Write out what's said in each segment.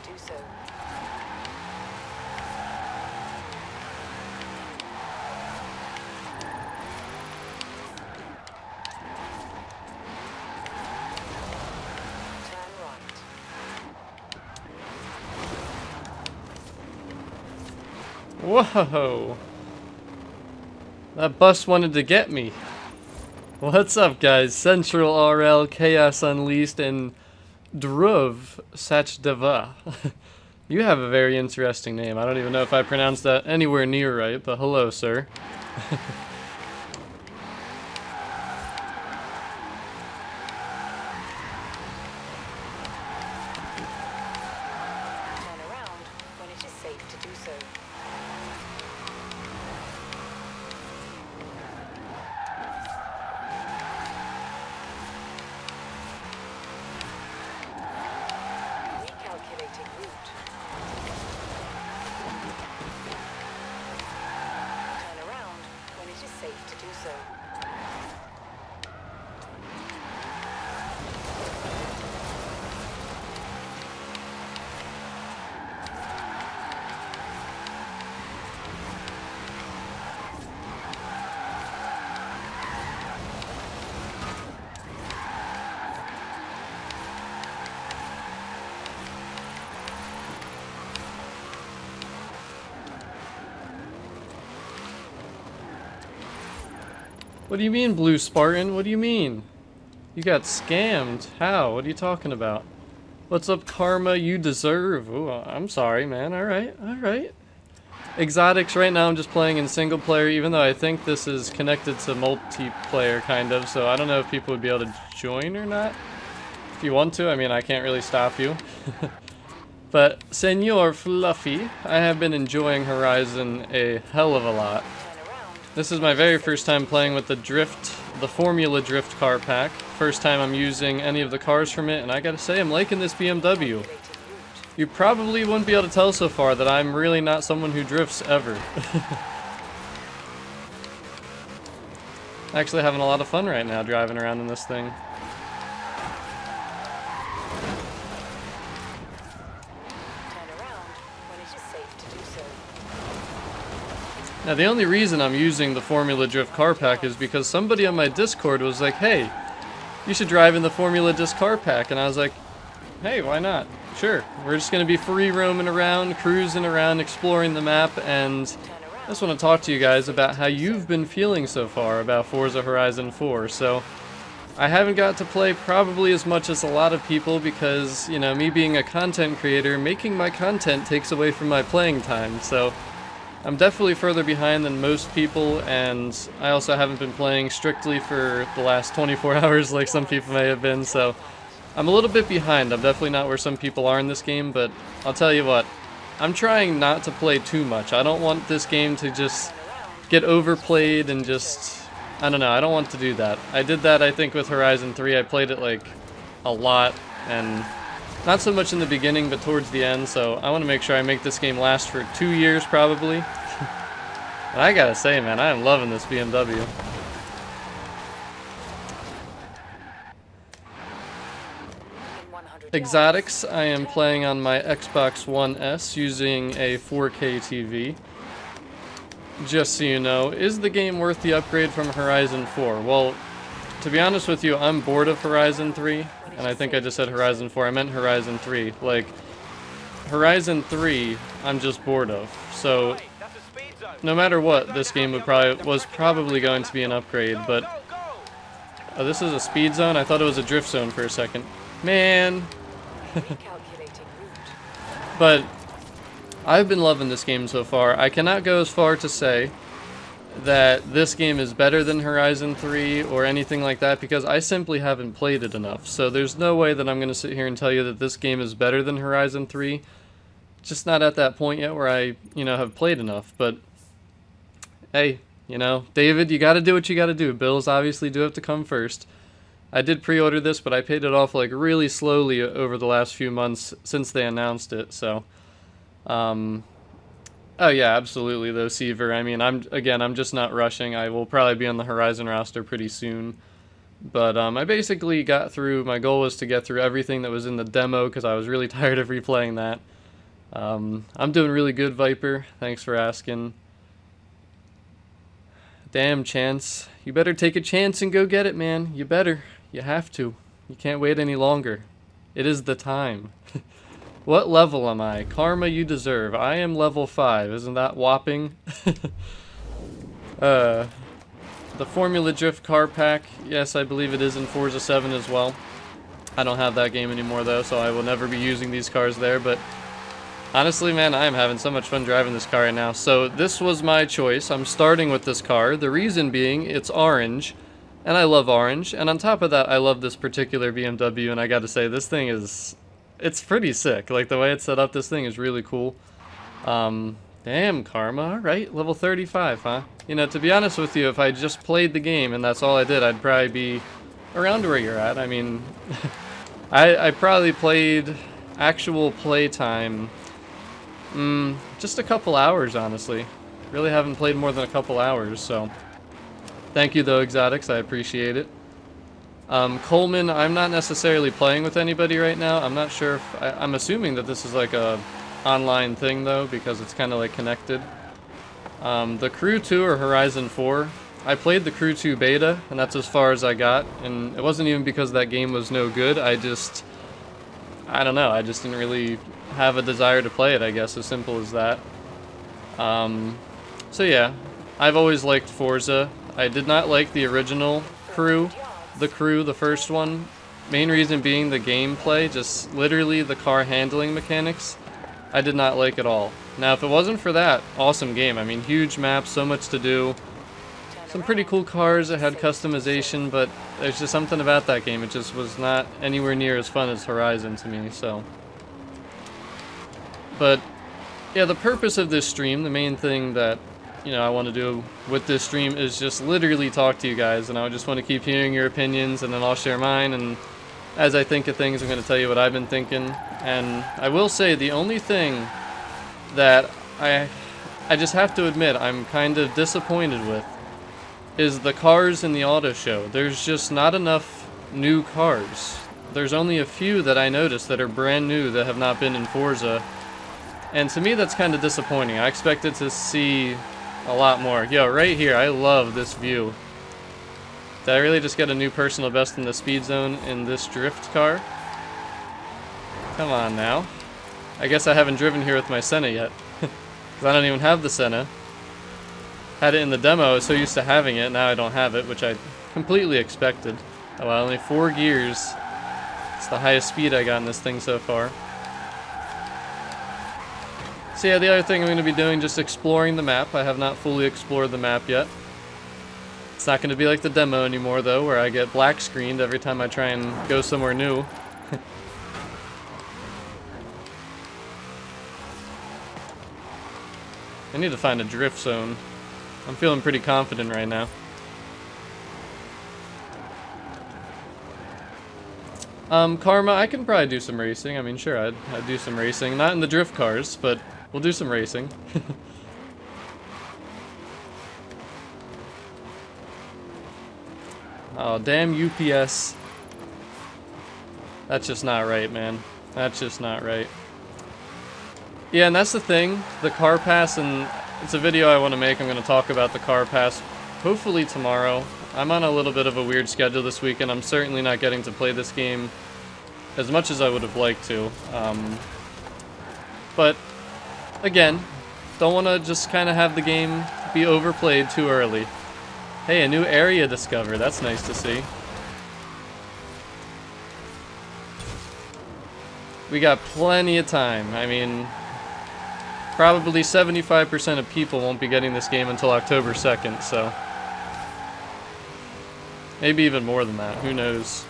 do so. Turn right. Whoa! That bus wanted to get me. What's up, guys? Central RL, Chaos Unleashed, and Druv Sachdeva. You have a very interesting name. I don't even know if I pronounced that anywhere near right, but hello, sir. Turn around when it is safe to do so. Recalculating route. Turn around when it is safe to do so. What do you mean, Blue Spartan? What do you mean? You got scammed. How? What are you talking about? What's up, Karma? You deserve. Ooh, I'm sorry, man. Alright, alright. Exotics, right now I'm just playing in single player, even though I think this is connected to multiplayer, kind of, so I don't know if people would be able to join or not. If you want to, I mean, I can't really stop you. But, Senor Fluffy, I have been enjoying Horizon a hell of a lot. This is my very first time playing with the Formula Drift car pack. First time I'm using any of the cars from it, and I gotta say, I'm liking this BMW. You probably wouldn't be able to tell so far that I'm really not someone who drifts ever. Actually having a lot of fun right now driving around in this thing. Now the only reason I'm using the Formula Drift car pack is because somebody on my Discord was like, hey, you should drive in the Formula Disc car pack, and I was like, hey, why not? Sure, we're just going to be free roaming around, cruising around, exploring the map, and I just want to talk to you guys about how you've been feeling so far about Forza Horizon 4. So, I haven't got to play probably as much as a lot of people because, you know, me being a content creator, making my content takes away from my playing time, so I'm definitely further behind than most people, and I also haven't been playing strictly for the last 24 hours like some people may have been, so I'm a little bit behind. I'm definitely not where some people are in this game, but I'll tell you what, I'm trying not to play too much. I don't want this game to just get overplayed and just, I don't know, I don't want to do that. I did that, I think, with Horizon 3. I played it, like, a lot, and not so much in the beginning, but towards the end, so I want to make sure I make this game last for 2 years, probably. And I gotta say, man, I am loving this BMW. Exotics, I am playing on my Xbox One S using a 4K TV. Just so you know, is the game worth the upgrade from Horizon 4? Well, to be honest with you, I'm bored of Horizon 3, and I think I just said Horizon 4. I meant Horizon 3. Like, Horizon 3, I'm just bored of. So, no matter what, this game was probably going to be an upgrade, but oh, this is a speed zone? I thought it was a drift zone for a second. Man. But I've been loving this game so far. I cannot go as far to say that this game is better than Horizon 3 or anything like that because I simply haven't played it enough. So there's no way that I'm going to sit here and tell you that this game is better than Horizon 3. Just not at that point yet where I, you know, have played enough. But hey, you know, David, you got to do what you got to do. Bills obviously do have to come first. I did pre-order this, but I paid it off like really slowly over the last few months since they announced it, so oh yeah, absolutely though, Seaver. I mean, I'm just not rushing. I will probably be on the Horizon roster pretty soon. But I basically got through, my goal was to get through everything that was in the demo because I was really tired of replaying that. I'm doing really good, Viper. Thanks for asking. Damn, Chance. You better take a chance and go get it, man. You better. You have to. You can't wait any longer. It is the time. What level am I? Karma you deserve. I am level 5. Isn't that whopping? The Formula Drift car pack. Yes, I believe it is in Forza 7 as well. I don't have that game anymore though, so I will never be using these cars there, but honestly, man, I am having so much fun driving this car right now. So this was my choice. I'm starting with this car. The reason being, it's orange, and I love orange. And on top of that, I love this particular BMW, and I gotta say, this thing is... it's pretty sick. Like, the way it's set up, this thing is really cool. Damn, Karma. Alright, level 35, huh? You know, to be honest with you, if I just played the game and that's all I did, I'd probably be around where you're at. I mean, I probably played actual playtime... just a couple hours, honestly. Really haven't played more than a couple hours, so... Thank you, though, Exotics. I appreciate it. Coleman, I'm not necessarily playing with anybody right now. I'm not sure if... I'm assuming that this is like a online thing, though, because it's kind of like connected. The Crew 2 or Horizon 4. I played the Crew 2 beta, and that's as far as I got. And it wasn't even because that game was no good. I don't know. I just didn't really have a desire to play it, I guess, as simple as that. So yeah, I've always liked Forza. I did not like the original Crew, the first one. Main reason being the gameplay, just literally the car handling mechanics. I did not like at all. Now, if it wasn't for that, awesome game. I mean, huge map, so much to do. Some pretty cool cars that had customization, but there's just something about that game. It just was not anywhere near as fun as Horizon to me, so... But, yeah, the purpose of this stream, the main thing that, you know, I want to do with this stream is just literally talk to you guys, and I just want to keep hearing your opinions, and then I'll share mine, and as I think of things, I'm going to tell you what I've been thinking. And I will say, the only thing that I just have to admit I'm kind of disappointed with is the cars in the auto show. There's just not enough new cars. There's only a few that I noticed that are brand new that have not been in Forza. And to me, that's kind of disappointing. I expected to see a lot more. Yo, right here, I love this view. Did I really just get a new personal best in the speed zone in this drift car? Come on now. I guess I haven't driven here with my Senna yet. Because I don't even have the Senna. Had it in the demo, I was so used to having it, now I don't have it, which I completely expected. Oh well, only 4 gears. It's the highest speed I got in this thing so far. So yeah, the other thing I'm going to be doing, just exploring the map. I have not fully explored the map yet. It's not going to be like the demo anymore, though, where I get black screened every time I try and go somewhere new. I need to find a drift zone. I'm feeling pretty confident right now. Karma, I can probably do some racing. I mean, sure, I'd do some racing. Not in the drift cars, but we'll do some racing. Oh, damn UPS. That's just not right, man. That's just not right. Yeah, and that's the thing. The car pass, and it's a video I want to make. I'm going to talk about the car pass hopefully tomorrow. I'm on a little bit of a weird schedule this week, and I'm certainly not getting to play this game as much as I would have liked to. But, again, don't want to just kind of have the game be overplayed too early. Hey, a new area discovered. That's nice to see. We got plenty of time. I mean, probably 75% of people won't be getting this game until October 2nd, so... maybe even more than that. Who knows?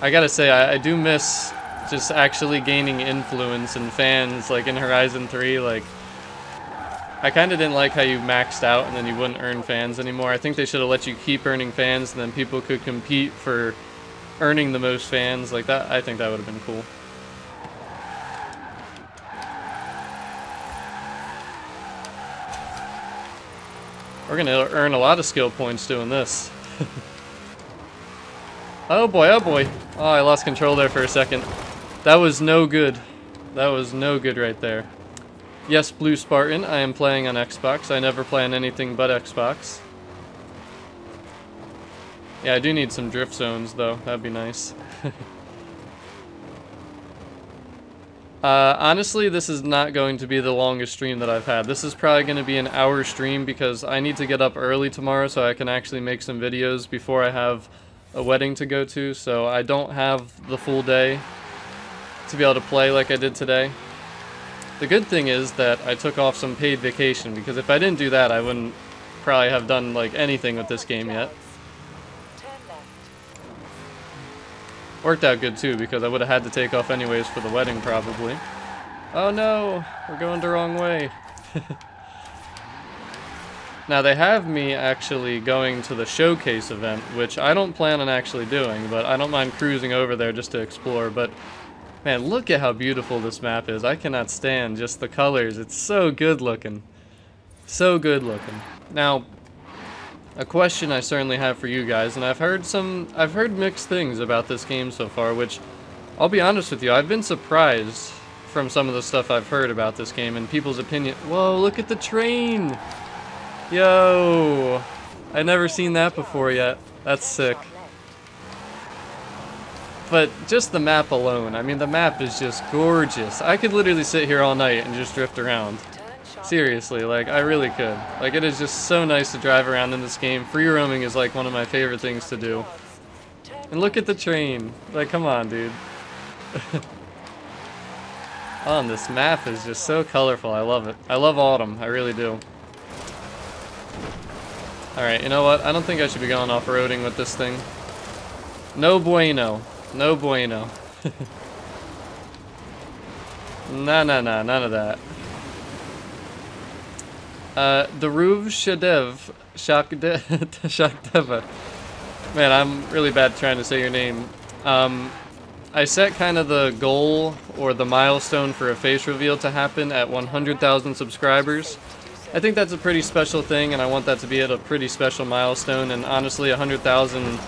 I gotta say, I do miss just actually gaining influence and fans, like in Horizon 3, like... I kinda didn't like how you maxed out and then you wouldn't earn fans anymore. I think they should have let you keep earning fans and then people could compete for earning the most fans. Like that, I think that would have been cool. We're gonna earn a lot of skill points doing this. Oh boy, oh boy. Oh, I lost control there for a second. That was no good. That was no good right there. Yes, Blue Spartan, I am playing on Xbox. I never play on anything but Xbox. Yeah, I do need some drift zones, though. That'd be nice. Honestly, this is not going to be the longest stream that I've had. This is probably going to be an hour stream because I need to get up early tomorrow so I can actually make some videos before I have a wedding to go to. So I don't have the full day to be able to play like I did today. The good thing is that I took off some paid vacation, because if I didn't do that, I wouldn't probably have done like anything with this game yet. Worked out good too, because I would have had to take off anyways for the wedding probably. Oh no, we're going the wrong way. Now they have me actually going to the showcase event, which I don't plan on actually doing, but I don't mind cruising over there just to explore. But man, look at how beautiful this map is. I cannot stand just the colors. It's so good looking. So good looking. Now, a question I certainly have for you guys, and I've heard mixed things about this game so far, which, I'll be honest with you, I've been surprised from some of the stuff I've heard about this game and people's opinion. Whoa, look at the train! Yo! I've never seen that before yet. That's sick. But just the map alone, I mean, the map is just gorgeous. I could literally sit here all night and just drift around. Seriously, like, I really could. Like, it is just so nice to drive around in this game. Free roaming is, like, one of my favorite things to do. And look at the train. Like, come on, dude. Oh, and this map is just so colorful. I love it. I love autumn. I really do. Alright, you know what? I don't think I should be going off-roading with this thing. No bueno. No bueno. Nah, none of that. Daruv Shakdeva. Man, I'm really bad trying to say your name. I set kind of the goal or the milestone for a face reveal to happen at 100,000 subscribers. I think that's a pretty special thing, and I want that to be at a pretty special milestone, and honestly 100,000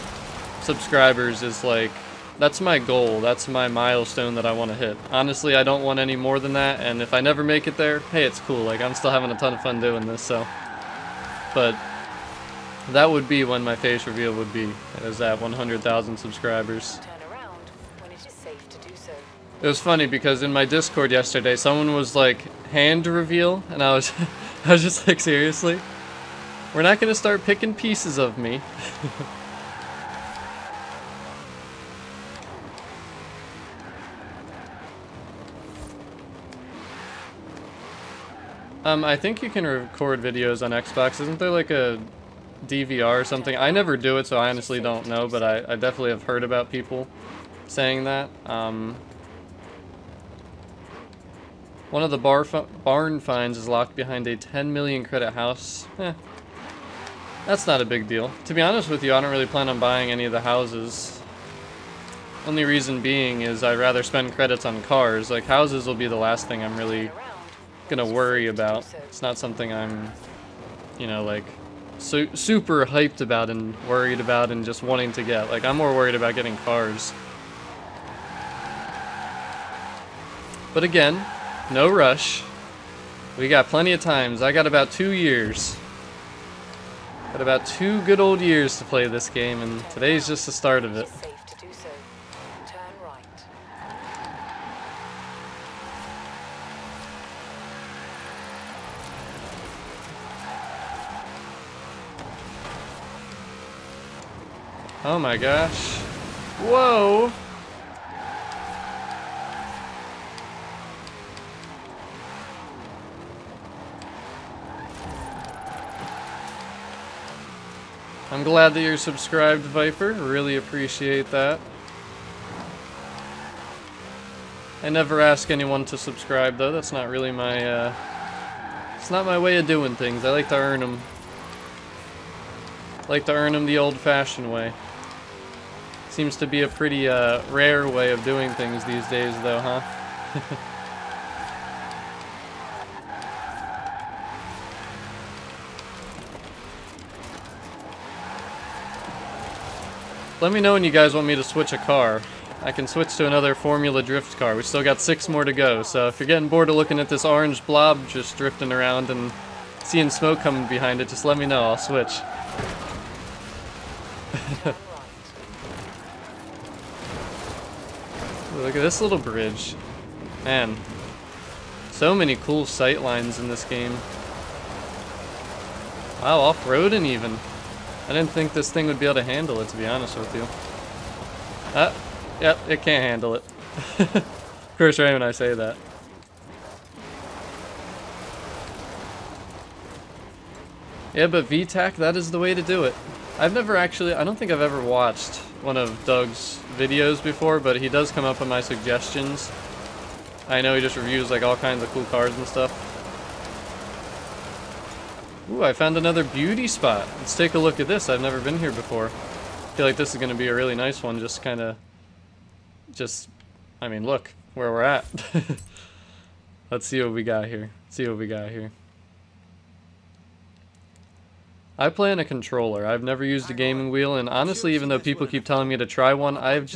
subscribers is like, that's my goal, that's my milestone that I want to hit. Honestly, I don't want any more than that, and if I never make it there, hey, it's cool, like, I'm still having a ton of fun doing this, so. But that would be when my face reveal would be, is at 100,000 subscribers. It was funny because in my Discord yesterday, someone was like, hand reveal, and I was just like, seriously? We're not gonna start picking pieces of me. I think you can record videos on Xbox. Isn't there like a DVR or something? I never do it, so I honestly don't know, but I definitely have heard about people saying that. One of the barn finds is locked behind a 10 million credit house. That's not a big deal. To be honest with you, I don't really plan on buying any of the houses. Only reason being is I'd rather spend credits on cars. Like, houses will be the last thing I'm really gonna worry about. It's not something I'm, you know, like, super hyped about and worried about and just wanting to get. Like, I'm more worried about getting cars. But again, no rush. We got plenty of times. I got about 2 years. Got about 2 good old years to play this game, and today's just the start of it. Oh my gosh. Whoa! I'm glad that you're subscribed, Viper. Really appreciate that. I never ask anyone to subscribe, though. That's not really my, it's not my way of doing things. I like to earn them. I like to earn them the old-fashioned way. Seems to be a pretty, rare way of doing things these days, though, huh? Let me know when you guys want me to switch a car. I can switch to another Formula Drift car. We still got 6 more to go, so if you're getting bored of looking at this orange blob just drifting around and seeing smoke coming behind it, just let me know, I'll switch. Look at this little bridge. Man, so many cool sight lines in this game. Wow, off-roading even. I didn't think this thing would be able to handle it, to be honest with you. Yep, it can't handle it. Of course, right when I say that. Yeah, but VTAC, that is the way to do it. I've never actually, I don't think I've ever watched one of Doug's videos before, but he does come up with my suggestions. I know he just reviews like all kinds of cool cars and stuff. Ooh, I found another beauty spot. Let's take a look at this. I've never been here before. I feel like this is going to be a really nice one, just kind of, I mean, look where we're at. Let's see what we got here. I play on a controller. I've never used a gaming wheel, and honestly, even though people keep telling me to try one, I've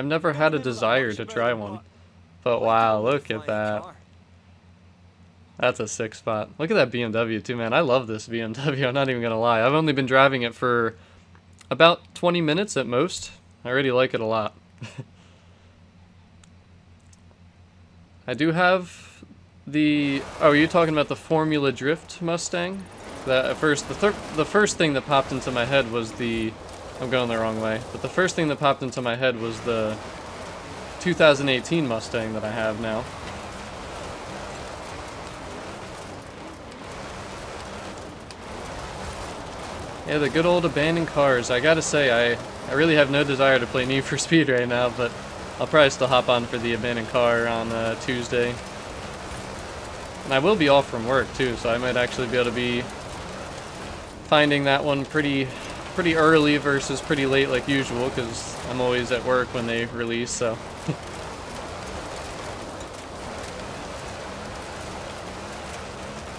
never had a desire to try one. But wow, look at that. That's a sick spot. Look at that BMW too, man. I love this BMW, I'm not even gonna lie. I've only been driving it for about 20 minutes at most. I already like it a lot. I do have the... Oh, are you talking about the Formula Drift Mustang? That at first, the first thing that popped into my head was the... I'm going the wrong way. But the first thing that popped into my head was the 2018 Mustang that I have now. Yeah, the good old abandoned cars. I gotta say, I really have no desire to play Need for Speed right now, but I'll probably still hop on for the abandoned car on Tuesday. And I will be off from work too, so I might actually be able to be finding that one pretty early versus pretty late like usual, because I'm always at work when they release, so.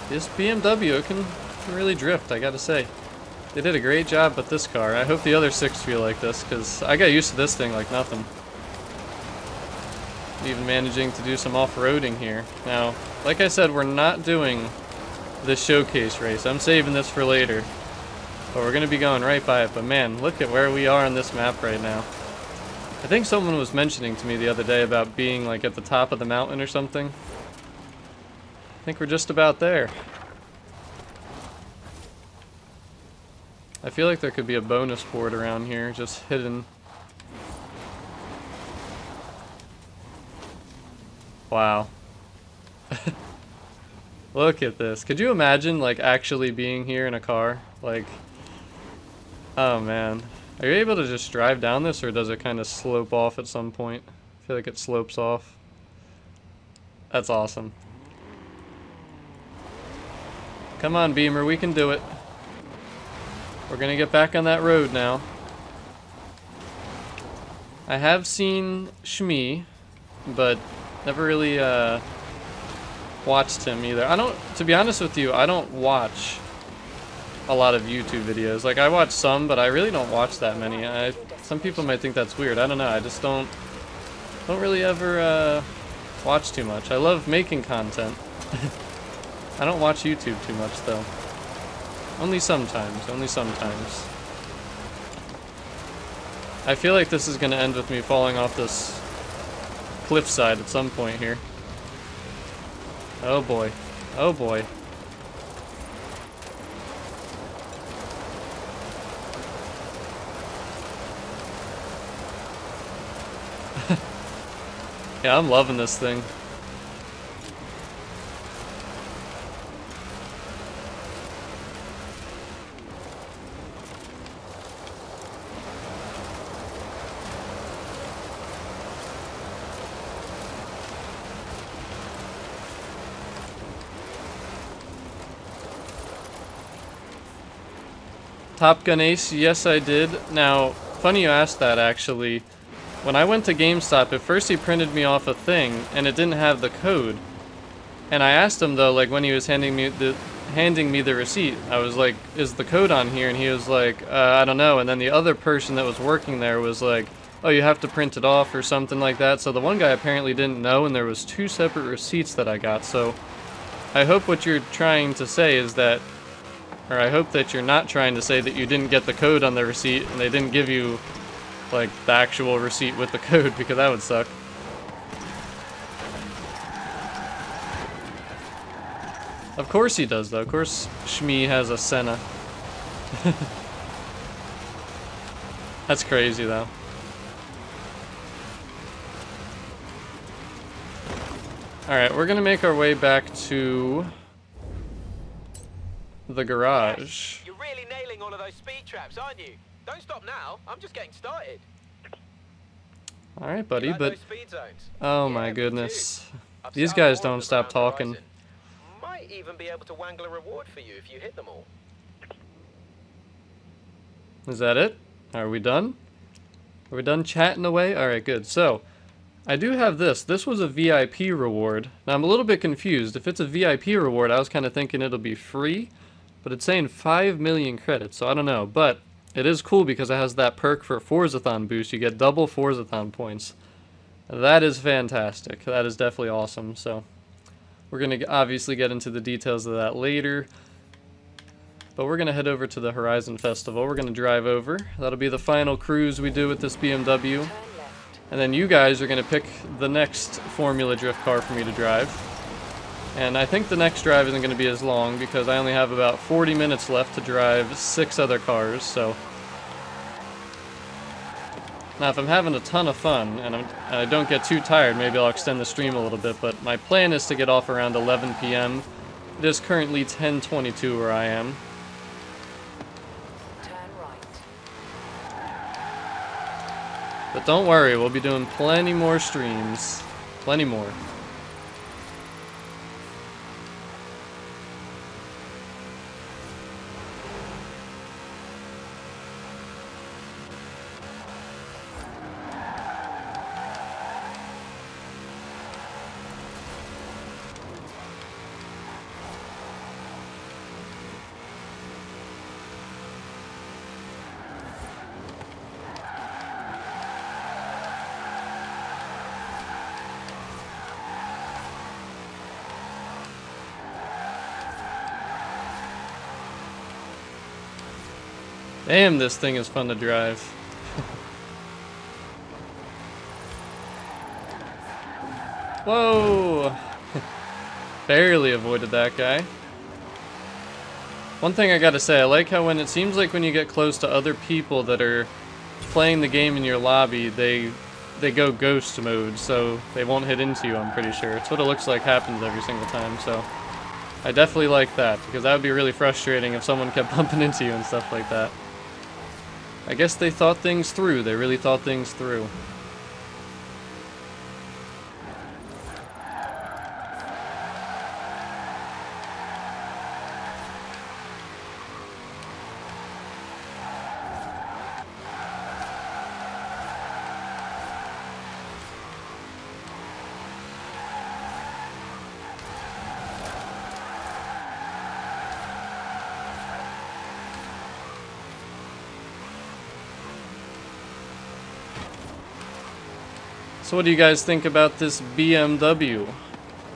This BMW can really drift, I gotta say. They did a great job with this car. I hope the other 6 feel like this, because I got used to this thing like nothing. Even managing to do some off-roading here. Now, like I said, we're not doing this showcase race. I'm saving this for later. But we're going to be going right by it. But man, look at where we are on this map right now. I think someone was mentioning to me the other day about being like at the top of the mountain or something. I think we're just about there. I feel like there could be a bonus board around here, just hidden. Wow. Look at this. Could you imagine, like, actually being here in a car? Like, oh man. Are you able to just drive down this, or does it kind of slope off at some point? I feel like it slopes off. That's awesome. Come on, Beamer, we can do it. We're gonna get back on that road now. I have seen Shmee, but never really watched him either. To be honest with you, I don't watch a lot of YouTube videos. Like, I watch some, but I really don't watch that many. Some people might think that's weird. I don't know. I just don't really ever watch too much. I love making content. I don't watch YouTube too much though. Only sometimes, only sometimes. I feel like this is gonna end with me falling off this cliffside at some point here. Oh boy. Oh boy. Yeah, I'm loving this thing. Top Gun Ace, yes I did. Now, funny you asked that actually. When I went to GameStop, at first he printed me off a thing, and it didn't have the code. And I asked him though, like when he was handing me the receipt, I was like, is the code on here? And he was like, I don't know. And then the other person that was working there was like, oh, you have to print it off or something like that. So the one guy apparently didn't know, and there was 2 separate receipts that I got. So I hope what you're trying to say is that, or I hope that you're not trying to say that you didn't get the code on the receipt and they didn't give you like the actual receipt with the code, because that would suck. Of course he does, though. Of course Shmee has a Senna. That's crazy, though. Alright, we're gonna make our way back to the garage. You're really nailing all of those speed traps, aren't you? Don't stop now. I'm just getting started. Alright, buddy, You like but... those speed zones? Oh Yeah, my me goodness. too. I've These set up guys more don't of them stop around talking. Horizon. Might even be able to wangle a reward for you if you hit them all. Is that it? Are we done? Are we done chatting away? Alright, good. So, I do have this. This was a VIP reward. Now, I'm a little bit confused. If it's a VIP reward, I was kind of thinking it'll be free, but it's saying 5 million credits, so I don't know. But it is cool because it has that perk for Forzathon boost. You get double Forzathon points. That is fantastic. That is definitely awesome. So, we're going to obviously get into the details of that later. But we're going to head over to the Horizon Festival. We're going to drive over. That'll be the final cruise we do with this BMW. Turn left. And then you guys are going to pick the next Formula Drift car for me to drive. And I think the next drive isn't going to be as long because I only have about 40 minutes left to drive 6 other cars, so... Now, if I'm having a ton of fun and I don't get too tired, maybe I'll extend the stream a little bit, but my plan is to get off around 11 p.m. It is currently 10:22 where I am. Turn right. But don't worry, we'll be doing plenty more streams. Plenty more. Damn, this thing is fun to drive. Whoa! Barely avoided that guy. One thing I gotta say, I like how when it seems like when you get close to other people that are playing the game in your lobby, they go ghost mode, so they won't hit into you, I'm pretty sure. It's what it looks like happens every single time, so... I definitely like that, because that would be really frustrating if someone kept bumping into you and stuff like that. I guess they thought things through. They really thought things through. So what do you guys think about this BMW?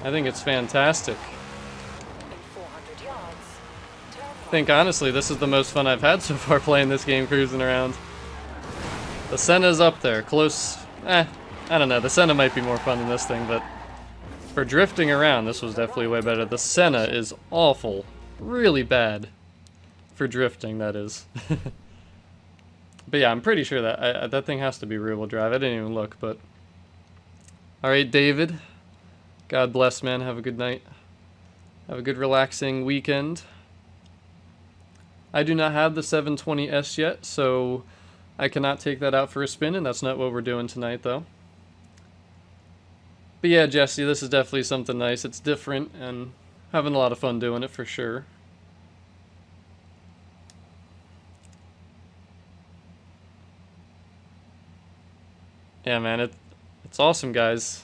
I think it's fantastic. In 400 yards. Turn I think honestly this is the most fun I've had so far playing this game, cruising around. The Senna's up there, close. I don't know, the Senna might be more fun than this thing, but for drifting around this was definitely way better. The Senna is awful. Really bad. For drifting, that is. But yeah, I'm pretty sure that that thing has to be rear-wheel drive. I didn't even look, but... Alright, David. God bless, man. Have a good night. Have a good relaxing weekend. I do not have the 720S yet, so I cannot take that out for a spin, and that's not what we're doing tonight, though. But yeah, Jesse, this is definitely something nice. It's different, and having a lot of fun doing it for sure. Yeah, man, it's awesome, guys.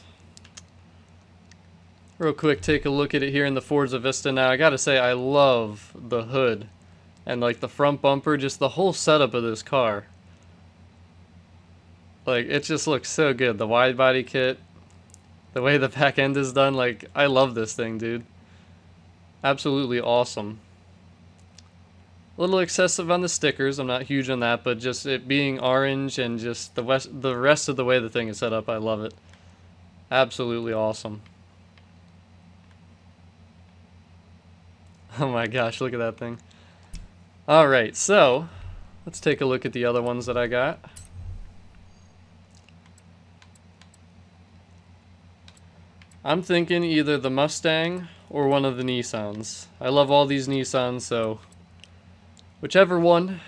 Real quick, take a look at it here in the Forza Vista now. I gotta say, I love the hood. And, like, the front bumper, just the whole setup of this car. Like, it just looks so good. The wide body kit, the way the back end is done, like, I love this thing, dude. Absolutely awesome. A little excessive on the stickers, I'm not huge on that, but just it being orange and just the rest of the way the thing is set up, I love it. Absolutely awesome. Oh my gosh, look at that thing. Alright, so let's take a look at the other ones that I got. I'm thinking either the Mustang or one of the Nissans. I love all these Nissans, so whichever one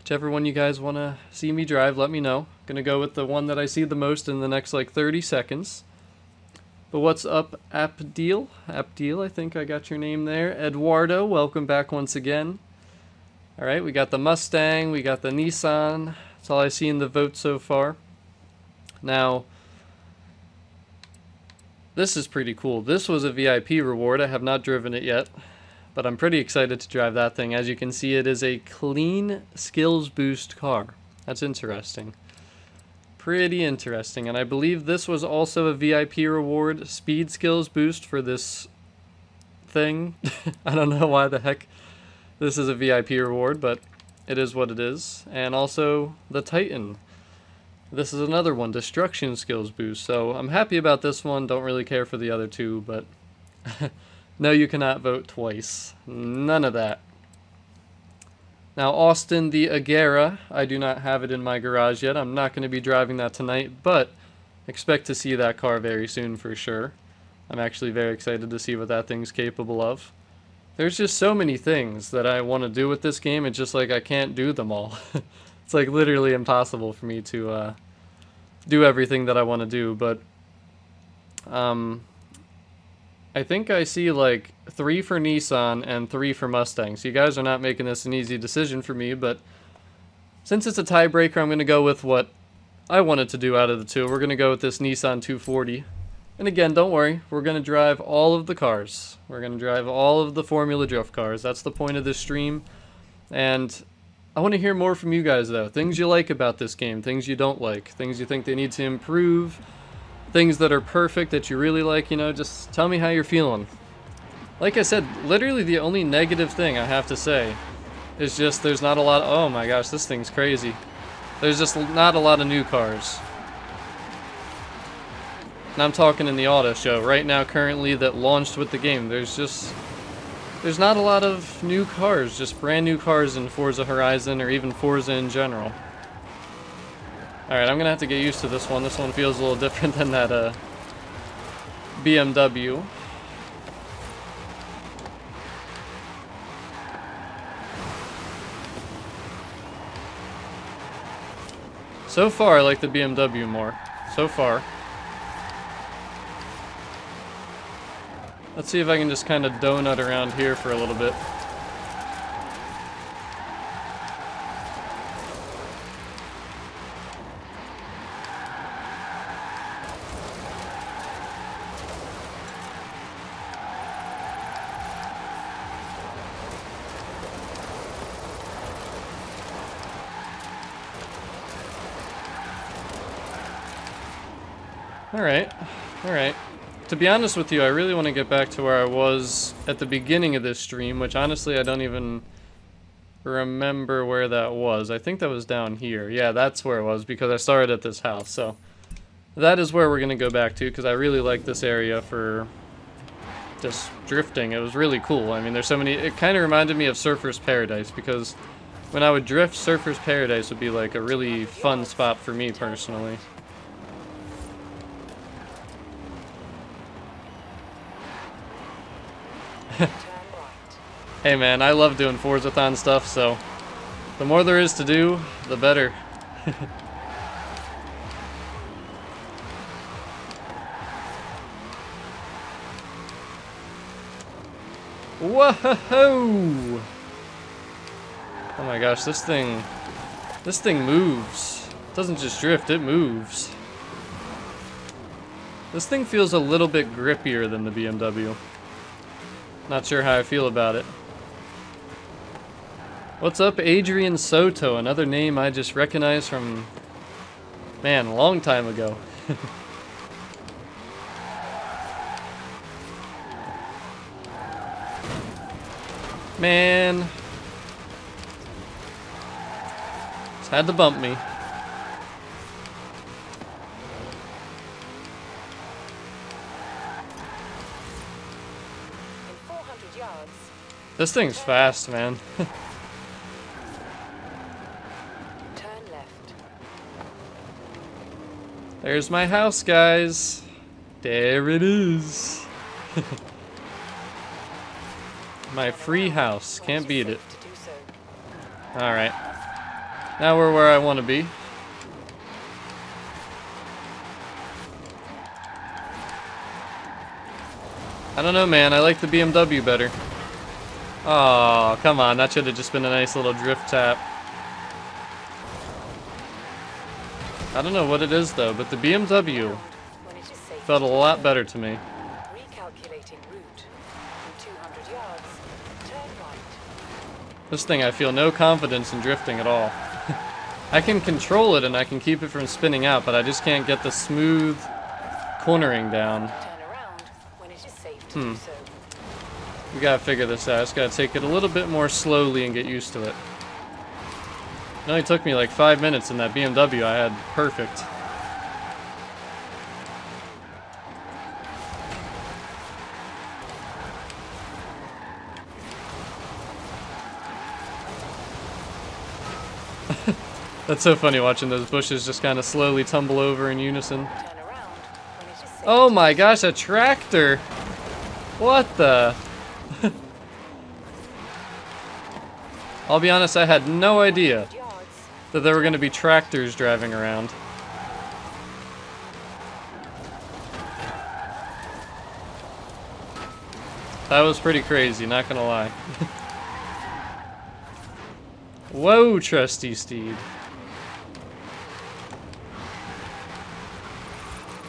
you guys want to see me drive, let me know. Gonna go with the one that I see the most in the next like 30 seconds. But what's up, Abdil? Abdil, I think I got your name there. Eduardo, welcome back once again. Alright, we got the Mustang, we got the Nissan. That's all I see in the vote so far. Now, this is pretty cool. This was a VIP reward. I have not driven it yet, but I'm pretty excited to drive that thing. As you can see, it is a clean skills boost car. That's interesting. Pretty interesting. And I believe this was also a VIP reward, speed skills boost for this thing. I don't know why the heck this is a VIP reward, but it is what it is. And also the Titan. This is another one, destruction skills boost. So I'm happy about this one. Don't really care for the other two, but no, you cannot vote twice. None of that. Now, Austin the Agera, I do not have it in my garage yet. I'm not going to be driving that tonight, but expect to see that car very soon for sure. I'm actually very excited to see what that thing's capable of. There's just so many things that I want to do with this game. It's just like I can't do them all. It's like literally impossible for me to do everything that I want to do, but I think I see like 3 for Nissan and 3 for Mustang. So you guys are not making this an easy decision for me, but since it's a tiebreaker, I'm going to go with what I wanted to do out of the two. We're going to go with this Nissan 240. And again, don't worry, we're going to drive all of the cars. We're going to drive all of the Formula Drift cars. That's the point of this stream. And I want to hear more from you guys, though. Things you like about this game, things you don't like, things you think they need to improve, things that are perfect that you really like, you know, just tell me how you're feeling. Like I said, literally the only negative thing I have to say is just there's not a lot of, oh my gosh, this thing's crazy. There's just not a lot of new cars. And I'm talking in the auto show right now currently that launched with the game. There's not a lot of new cars, just brand new cars in Forza Horizon or even Forza in general. Alright, I'm gonna have to get used to this one. This one feels a little different than that BMW. So far, I like the BMW more. So far. Let's see if I can just kind of donut around here for a little bit. Alright, alright. To be honest with you, I really want to get back to where I was at the beginning of this stream, which honestly I don't even remember where that was. I think that was down here. Yeah, that's where it was because I started at this house. So that is where we're going to go back to because I really like this area for just drifting. It was really cool. I mean, there's so many... It kind of reminded me of Surfer's Paradise because when I would drift, Surfer's Paradise would be like a really fun spot for me personally. Hey man, I love doing Forzathon stuff, so the more there is to do, the better. Whoa! Oh my gosh, this thing moves. It doesn't just drift, it moves. This thing feels a little bit grippier than the BMW. Not sure how I feel about it. What's up, Adrian Soto? Another name I just recognize from Man, a long time ago. Man. Just had to bump me. In 400 yards, This thing's fast, man. turn left. There's my house, guys. There it is. My free house. When Can't it is beat it. safe to do so. Alright. Now we're where I want to be. I don't know, man. I like the BMW better. Oh, come on. That should have just been a nice little drift tap. I don't know what it is, though, but the BMW When it is safe felt a to do lot so. better to me. Recalculating route. In 200 yards, turn right. This thing, I feel no confidence in drifting at all. I can control it and I can keep it from spinning out, but I just can't get the smooth cornering down. Turn around when it is safe to do so. We gotta figure this out. I just gotta take it a little bit more slowly and get used to it. It only took me like 5 minutes in that BMW I had perfect. That's so funny watching those bushes just kind of slowly tumble over in unison. Turn around when it is safe. Oh my gosh, a tractor! What the? I'll be honest, I had no idea 100 yards. that there were going to be tractors driving around. That was pretty crazy, not gonna lie. Whoa, trusty steed.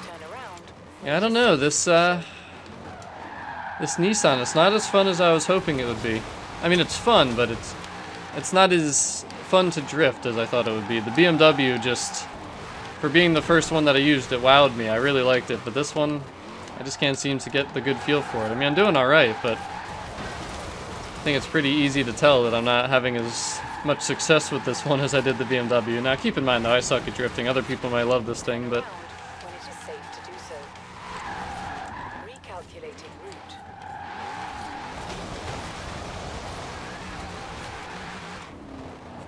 Turn around. Yeah, I don't know, this Nissan, it's not as fun as I was hoping it would be. I mean, it's fun, but it's not as fun to drift as I thought it would be. The BMW just, for being the first one that I used, it wowed me. I really liked it, but this one, I just can't seem to get the good feel for it. I mean, I'm doing alright, but I think it's pretty easy to tell that I'm not having as much success with this one as I did the BMW. Now, keep in mind, though, I suck at drifting. Other people might love this thing, but Around when it is safe to do so. Recalculating route.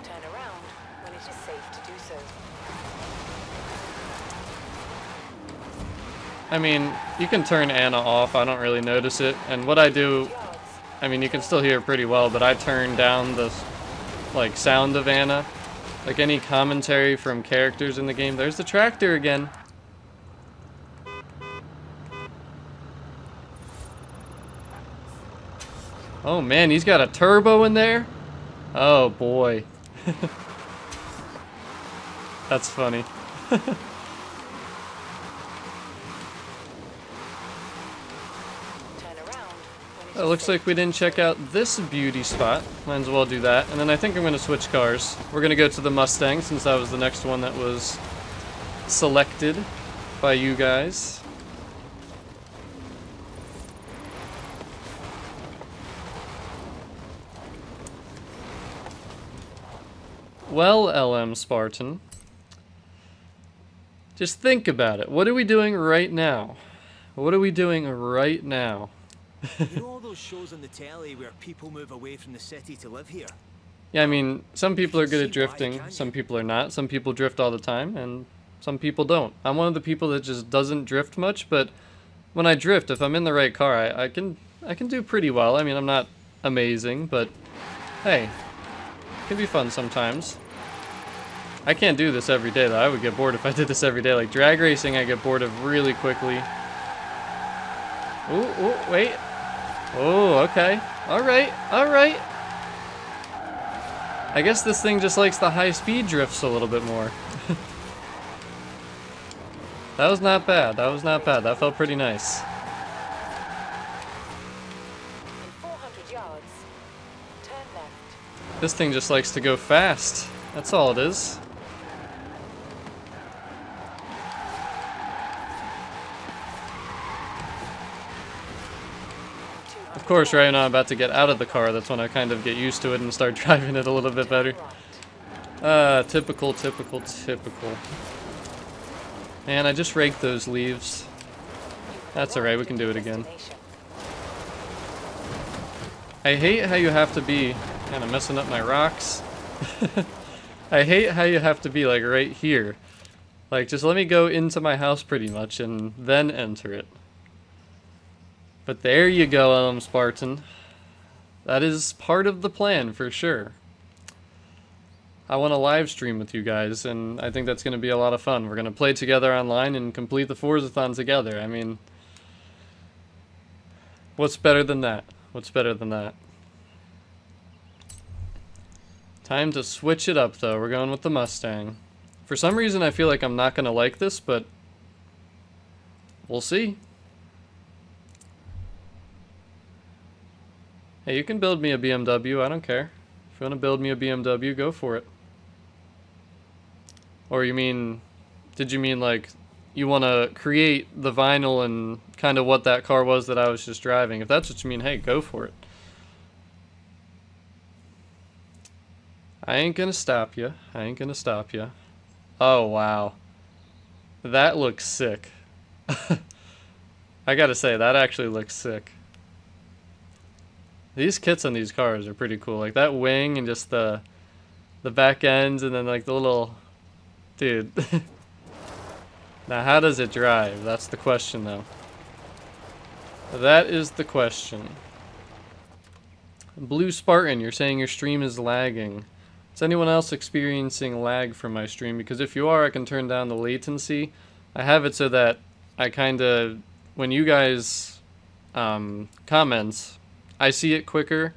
Turn around when it is safe to do so. I mean, you can turn Anna off. I don't really notice it. And what I do, Yards. I mean, you can still hear it pretty well, but I turn down the, like, sound of Anna. Like, any commentary from characters in the game. There's the tractor again. Oh, man, he's got a turbo in there? Oh, boy. That's funny. Turn around when it It is looks safe like we didn't check out this beauty spot. Might as well do that. And then I think I'm going to switch cars. We're going to go to the Mustang since that was the next one that was selected by you guys. Well, LM Spartan, just think about it. What are we doing right now? What are we doing right now? You know all those shows on the telly where people move away from the city to live here? Yeah, I mean, some people are good at See why, drifting, can't some you? people are not. Some people drift all the time, and some people don't. I'm one of the people that just doesn't drift much, but when I drift, if I'm in the right car, I can do pretty well. I mean, I'm not amazing, but hey, it can be fun sometimes. I can't do this every day, though. I would get bored if I did this every day. Like drag racing, I get bored of really quickly. Ooh, ooh, wait. Oh, okay. Alright, alright. I guess this thing just likes the high speed drifts a little bit more. That was not bad. That was not bad. That felt pretty nice. In 400 yards, turn left. This thing just likes to go fast. That's all it is. course, right now I'm about to get out of the car. That's when I kind of get used to it and start driving it a little bit better. Typical. Man, I just raked those leaves. That's alright, we can do it again. I hate how you have to be... Man, I'm messing up my rocks. I hate how you have to be, like, right here. Like, just let me go into my house pretty much and then enter it. But there you go, Spartan. That is part of the plan, for sure. I want to live stream with you guys, and I think that's going to be a lot of fun. We're going to play together online and complete the Forzathon together. I mean, what's better than that? What's better than that? Time to switch it up, though. We're going with the Mustang. For some reason, I feel like I'm not going to like this, but we'll see. Hey, you can build me a BMW. I don't care. If you want to build me a BMW, go for it. Or you mean... Did you mean, like, you want to create the vinyl and kind of what that car was that I was just driving? If that's what you mean, hey, go for it. I ain't gonna stop you. I ain't gonna stop you. Oh, wow. That looks sick. I gotta say, that actually looks sick. These kits on these cars are pretty cool. Like, that wing and just the back ends and then, like, the little... Dude. Now, how does it drive? That's the question, though. That is the question. Blue Spartan, you're saying your stream is lagging. Is anyone else experiencing lag from my stream? Because if you are, I can turn down the latency. I have it so that I kind of, when you guys comments, I see it quicker,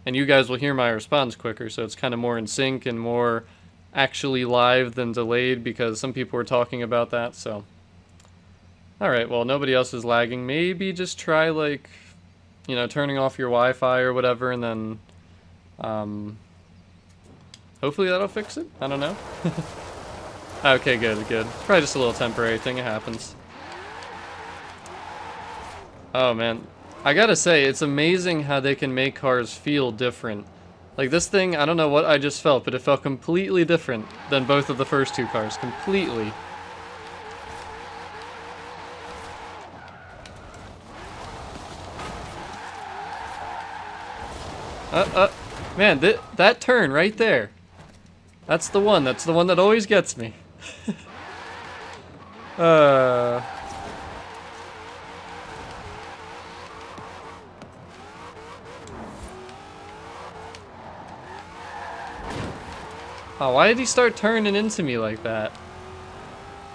and you guys will hear my response quicker, so it's kind of more in sync and more actually live than delayed, because some people were talking about that, so. Alright, well, nobody else is lagging. Maybe just try, like, you know, turning off your Wi-Fi or whatever, and then, hopefully that'll fix it? I don't know. Okay, good. It's probably just a little temporary thing. It happens. Oh, man. I gotta say, it's amazing how they can make cars feel different. Like, this thing, I don't know what I just felt, but it felt completely different than both of the first two cars. Completely. Man, that turn right there. That's the one that always gets me. Oh, why did he start turning into me like that?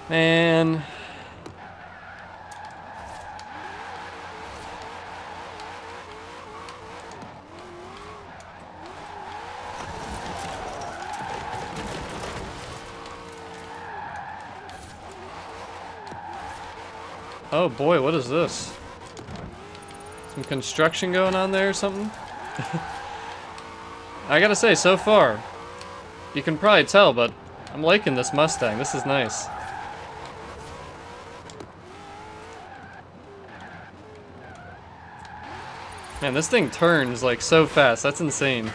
Man. Oh boy, what is this? Some construction going on there or something? I gotta say, so far, you can probably tell, but I'm liking this Mustang. This is nice. Man, this thing turns like so fast. That's insane.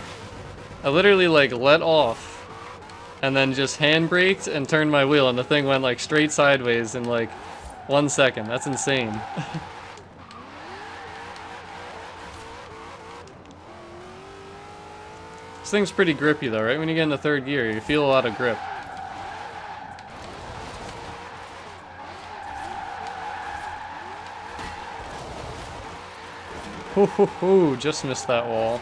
I literally like let off and then just handbraked and turned my wheel, and the thing went like straight sideways in like 1 second. That's insane. This thing's pretty grippy though, right? When you get into third gear, you feel a lot of grip. Hoo hoo hoo, just missed that wall.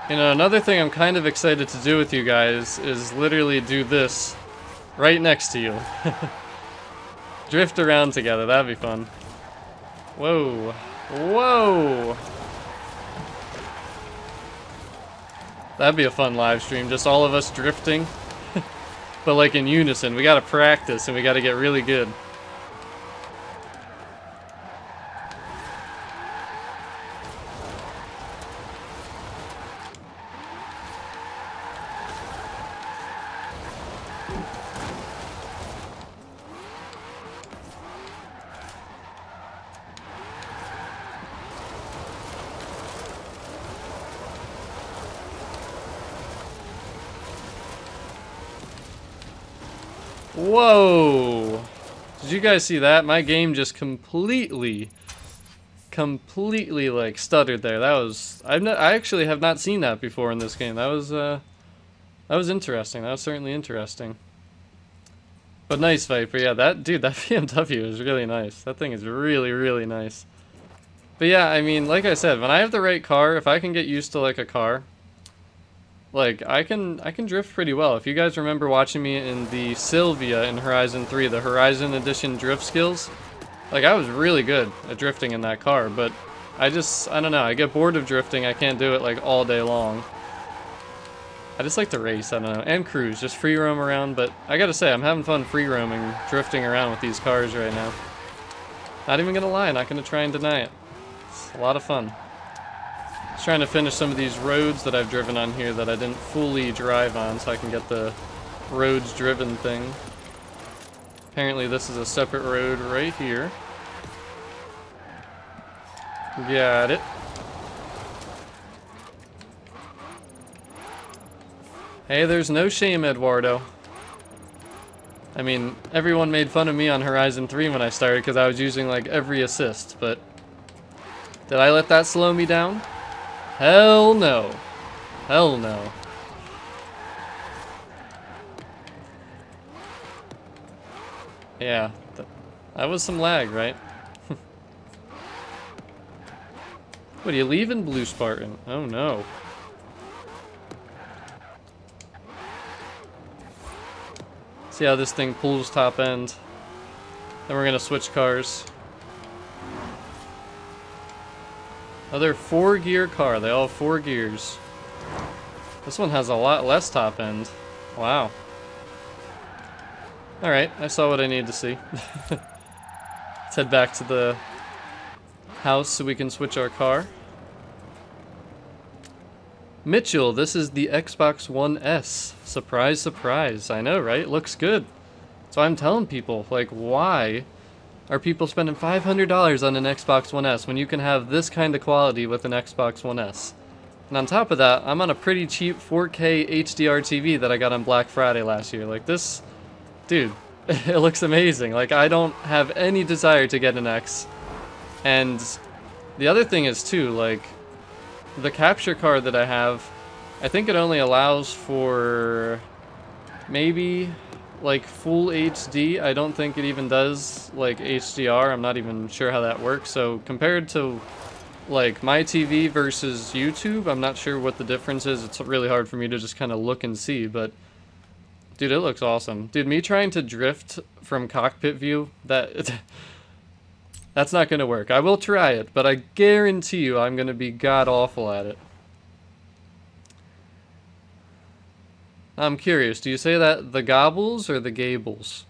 You know, another thing I'm kind of excited to do with you guys is literally do this right next to you. Drift around together, that'd be fun. Whoa. Whoa! That'd be a fun live stream, just all of us drifting. but like in unison. We gotta practice and we gotta get really good. Whoa! Did you guys see that? My game just completely like stuttered there. That was I actually have not seen that before in this game. That was interesting. That was certainly interesting. But nice, Viper. Yeah, that BMW is really nice. That thing is really nice. But yeah, I mean, like I said, when I have the right car, if I can get used to like a car, like, I can drift pretty well. If you guys remember watching me in the Sylvia in Horizon 3, the Horizon Edition drift skills, like, I was really good at drifting in that car, but I don't know, I get bored of drifting, I can't do it, like, all day long. I just like to race, I don't know, and cruise, just free roam around, but I gotta say, I'm having fun free roaming, drifting around with these cars right now. Not even gonna lie, not gonna try and deny it. It's a lot of fun. Just trying to finish some of these roads that I've driven on here that I didn't fully drive on so I can get the roads driven thing. Apparently this is a separate road right here. Got it. Hey, there's no shame, Eduardo. I mean, everyone made fun of me on Horizon 3 when I started because I was using like every assist, but did I let that slow me down? Hell no. Hell no. Yeah, that was some lag, right? What, are you leaving, Blue Spartan? Oh no. See how this thing pulls top end. Then we're gonna switch cars. Another 4-gear car. They all have 4 gears. This one has a lot less top end. Wow. Alright, I saw what I needed to see. Let's head back to the house so we can switch our car. Mitchell, this is the Xbox One S. Surprise, surprise. I know, right? Looks good. So I'm telling people, like, why are people spending $500 on an Xbox One S when you can have this kind of quality with an Xbox One S? And on top of that, I'm on a pretty cheap 4K HDR TV that I got on Black Friday last year. Like this, dude, it looks amazing. Like I don't have any desire to get an X. And the other thing is too, like the capture card that I have, I think it only allows for maybe like full HD. I don't think it even does like HDR. I'm not even sure how that works. So compared to like my TV versus YouTube, I'm not sure what the difference is. It's really hard for me to just kind of look and see, but dude, it looks awesome. Dude, me trying to drift from cockpit view, that's not gonna work. I will try it, but I guarantee you I'm gonna be god awful at it. I'm curious, do you say that the gobbles or the gables?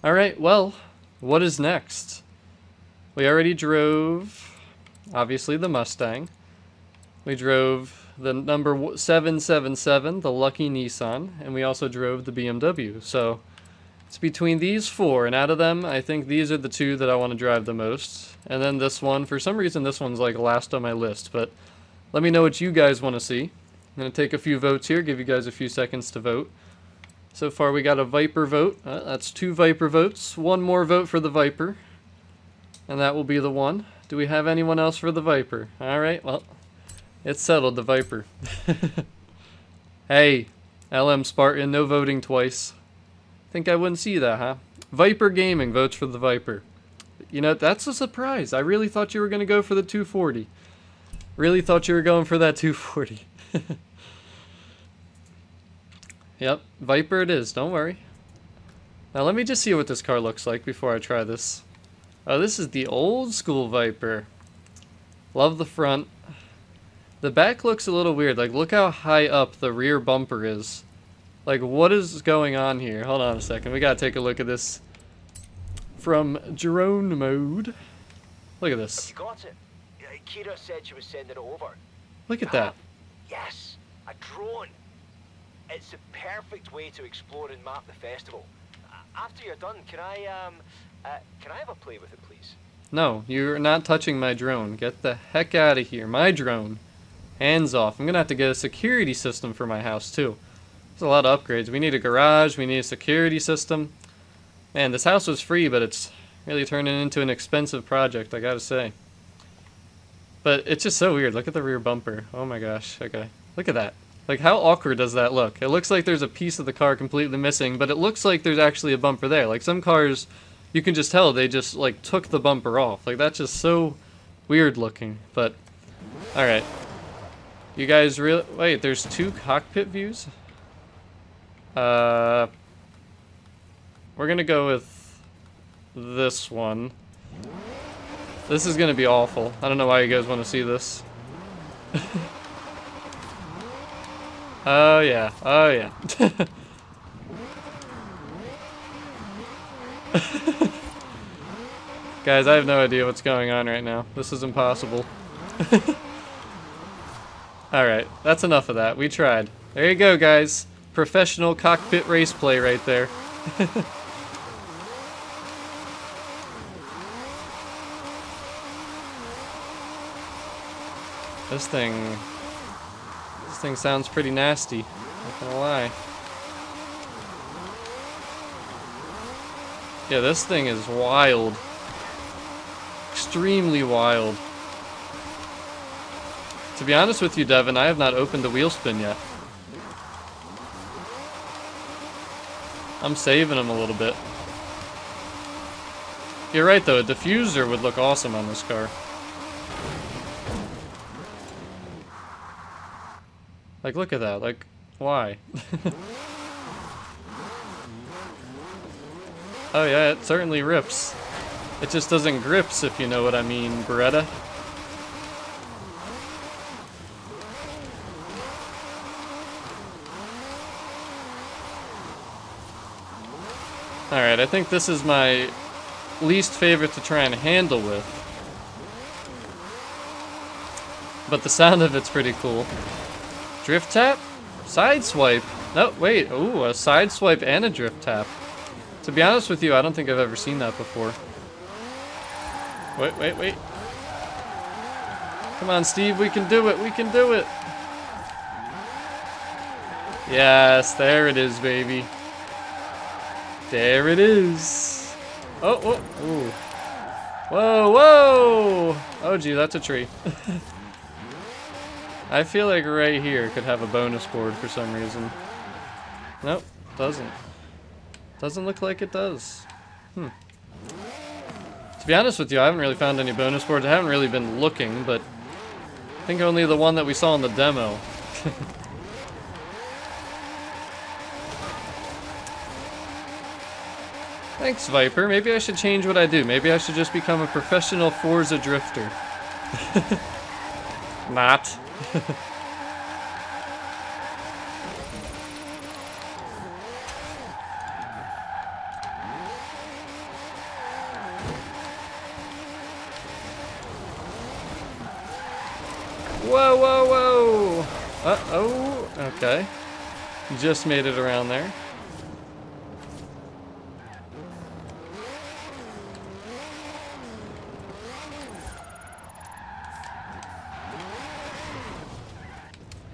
Alright, well, what is next? We already drove, obviously, the Mustang. We drove the number 777, the Lucky Nissan, and we also drove the BMW. So it's between these 4, and out of them, I think these are the 2 that I want to drive the most. And then this one, for some reason, this one's like last on my list, but let me know what you guys want to see. I'm going to take a few votes here, give you guys a few seconds to vote. So far we got a Viper vote. That's 2 Viper votes. 1 more vote for the Viper. And that will be the one. Do we have anyone else for the Viper? Alright, well, it's settled, the Viper. Hey, LM Spartan, no voting twice. Think I wouldn't see that, huh? Viper Gaming votes for the Viper. You know, that's a surprise. I really thought you were going to go for the 240. Really thought you were going for that 240. Yep, Viper it is, don't worry. Now let me just see what this car looks like before I try this. Oh, this is the old school Viper. Love the front. The back looks a little weird. Like, look how high up the rear bumper is. Like, what is going on here? Hold on a second. We gotta take a look at this from drone mode. Look at this. You got it? Kira said she was sending it over. Look at that. Yes, a drone. It's the perfect way to explore and map the festival. After you're done, can I have a play with it, please? No, you're not touching my drone. Get the heck out of here. My drone. Hands off. I'm gonna have to get a security system for my house, too. There's a lot of upgrades. We need a garage. We need a security system. Man, this house was free, but it's really turning into an expensive project, I gotta say. But it's just so weird. Look at the rear bumper. Oh my gosh. Okay. Look at that. Like, how awkward does that look? It looks like there's a piece of the car completely missing, but it looks like there's actually a bumper there. Like, some cars, you can just tell they just, like, took the bumper off. Like, that's just so weird looking. But, alright. You guys really... Wait, there's 2 cockpit views? We're gonna go with this one. This is gonna be awful. I don't know why you guys want to see this. Oh yeah, oh yeah. Guys, I have no idea what's going on right now. This is impossible. Alright, that's enough of that. We tried. There you go, guys. Professional cockpit race play right there. This thing sounds pretty nasty, not gonna lie. Yeah, this thing is wild. Extremely wild. To be honest with you, Devin, I have not opened the wheel spin yet. I'm saving them a little bit. You're right though, a diffuser would look awesome on this car. Like, look at that. Like, why? Oh yeah, it certainly rips. It just doesn't grips, if you know what I mean, Beretta. Alright, I think this is my least favorite to try and handle with. But the sound of it's pretty cool. Drift tap? Side swipe? No, wait. Ooh, a side swipe and a drift tap. To be honest with you, I don't think I've ever seen that before. Wait. Come on, Steve, we can do it. We can do it. Yes, there it is, baby. There it is. Oh, ooh. Whoa. Oh, gee, that's a tree. I feel like right here could have a bonus board for some reason. Nope, doesn't. Doesn't look like it does. To be honest with you, I haven't really found any bonus boards. I haven't really been looking, but I think only the one that we saw in the demo. Thanks, Viper. Maybe I should change what I do. Maybe I should just become a professional Forza drifter. Not. Whoa. Uh-oh. Okay. Just made it around there.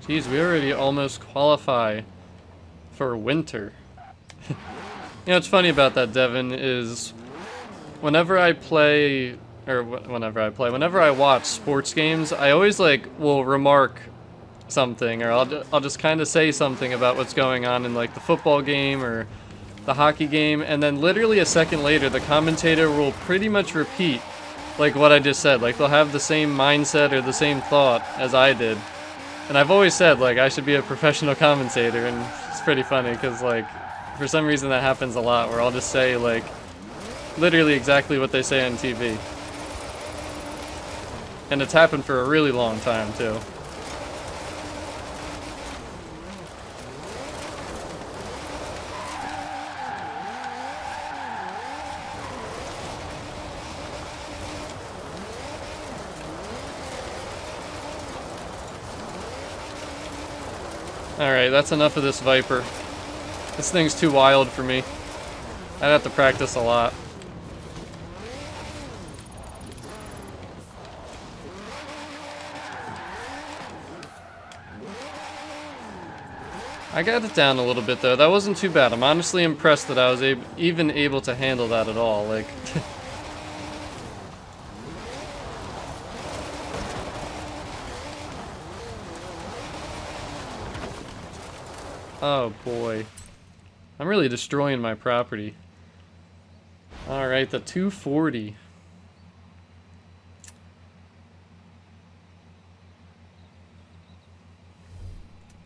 Geez, we already almost qualify for winter. You know what's funny about that, Devin, is whenever I watch sports games, I always will remark something, or I'll just kind of say something about what's going on in like the football game or the hockey game, and then literally a second later the commentator will pretty much repeat like what I just said. Like they'll have the same mindset or the same thought as I did. And I've always said, like, I should be a professional commentator, and it's pretty funny, because, like, for some reason that happens a lot, where I'll just say, like, literally exactly what they say on TV. And it's happened for a really long time, too. Alright, that's enough of this Viper. This thing's too wild for me. I'd have to practice a lot. I got it down a little bit though. That wasn't too bad. I'm honestly impressed that I was even able to handle that at all. Like, oh boy, I'm really destroying my property. All right, the 240.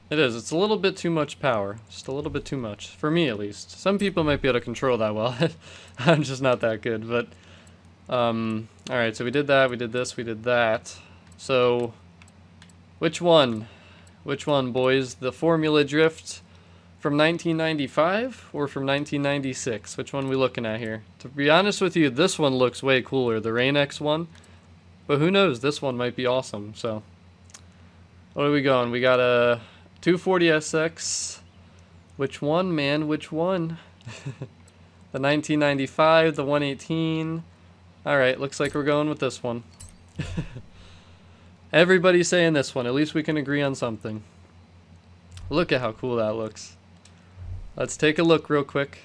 It is. It's a little bit too much power. Just a little bit too much. For me, at least. Some people might be able to control that well. I'm just not that good. But, alright, so we did that, we did this, we did that. So, which one? Which one, boys? The Formula Drift from 1995 or from 1996? Which one are we looking at here? To be honest with you, this one looks way cooler, the Rain-X one. But who knows? This one might be awesome, so. What are we going? We got a 240SX. Which one, man? Which one? The 1995, the 118. Alright, looks like we're going with this one. Everybody's saying this one. At least we can agree on something. Look at how cool that looks. Let's take a look real quick.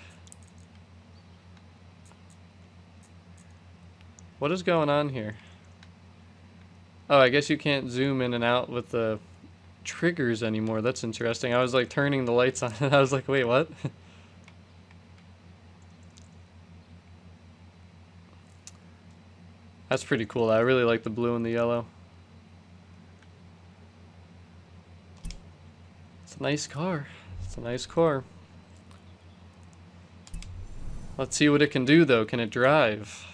What is going on here? Oh, I guess you can't zoom in and out with the triggers anymore. That's interesting. I was like turning the lights on and I was like, wait, what? That's pretty cool. I really like the blue and the yellow. It's a nice car. It's a nice car. Let's see what it can do though. Can it drive?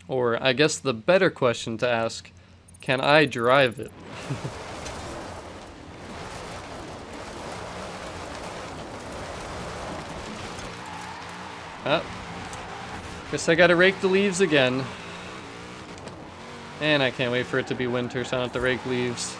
Or I guess the better question to ask, can I drive it? Guess I gotta rake the leaves again. And I can't wait for it to be winter so I don't have to rake leaves.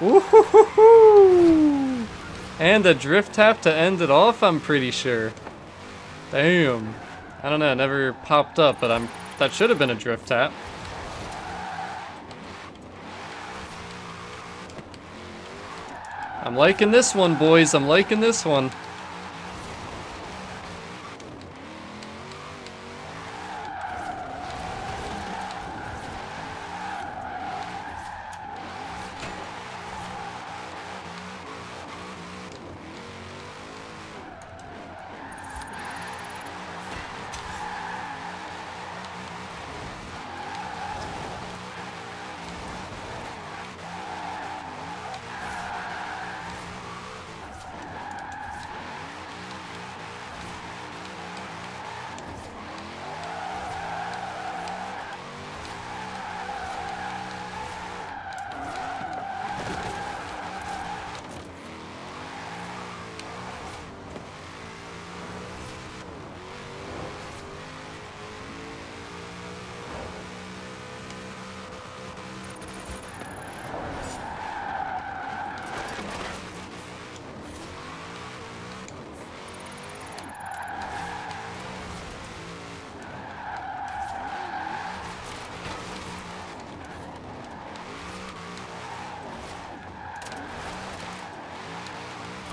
Woohoo! And a drift tap to end it off, I'm pretty sure. Damn. I don't know, it never popped up, but that should have been a drift tap. I'm liking this one, boys. I'm liking this one.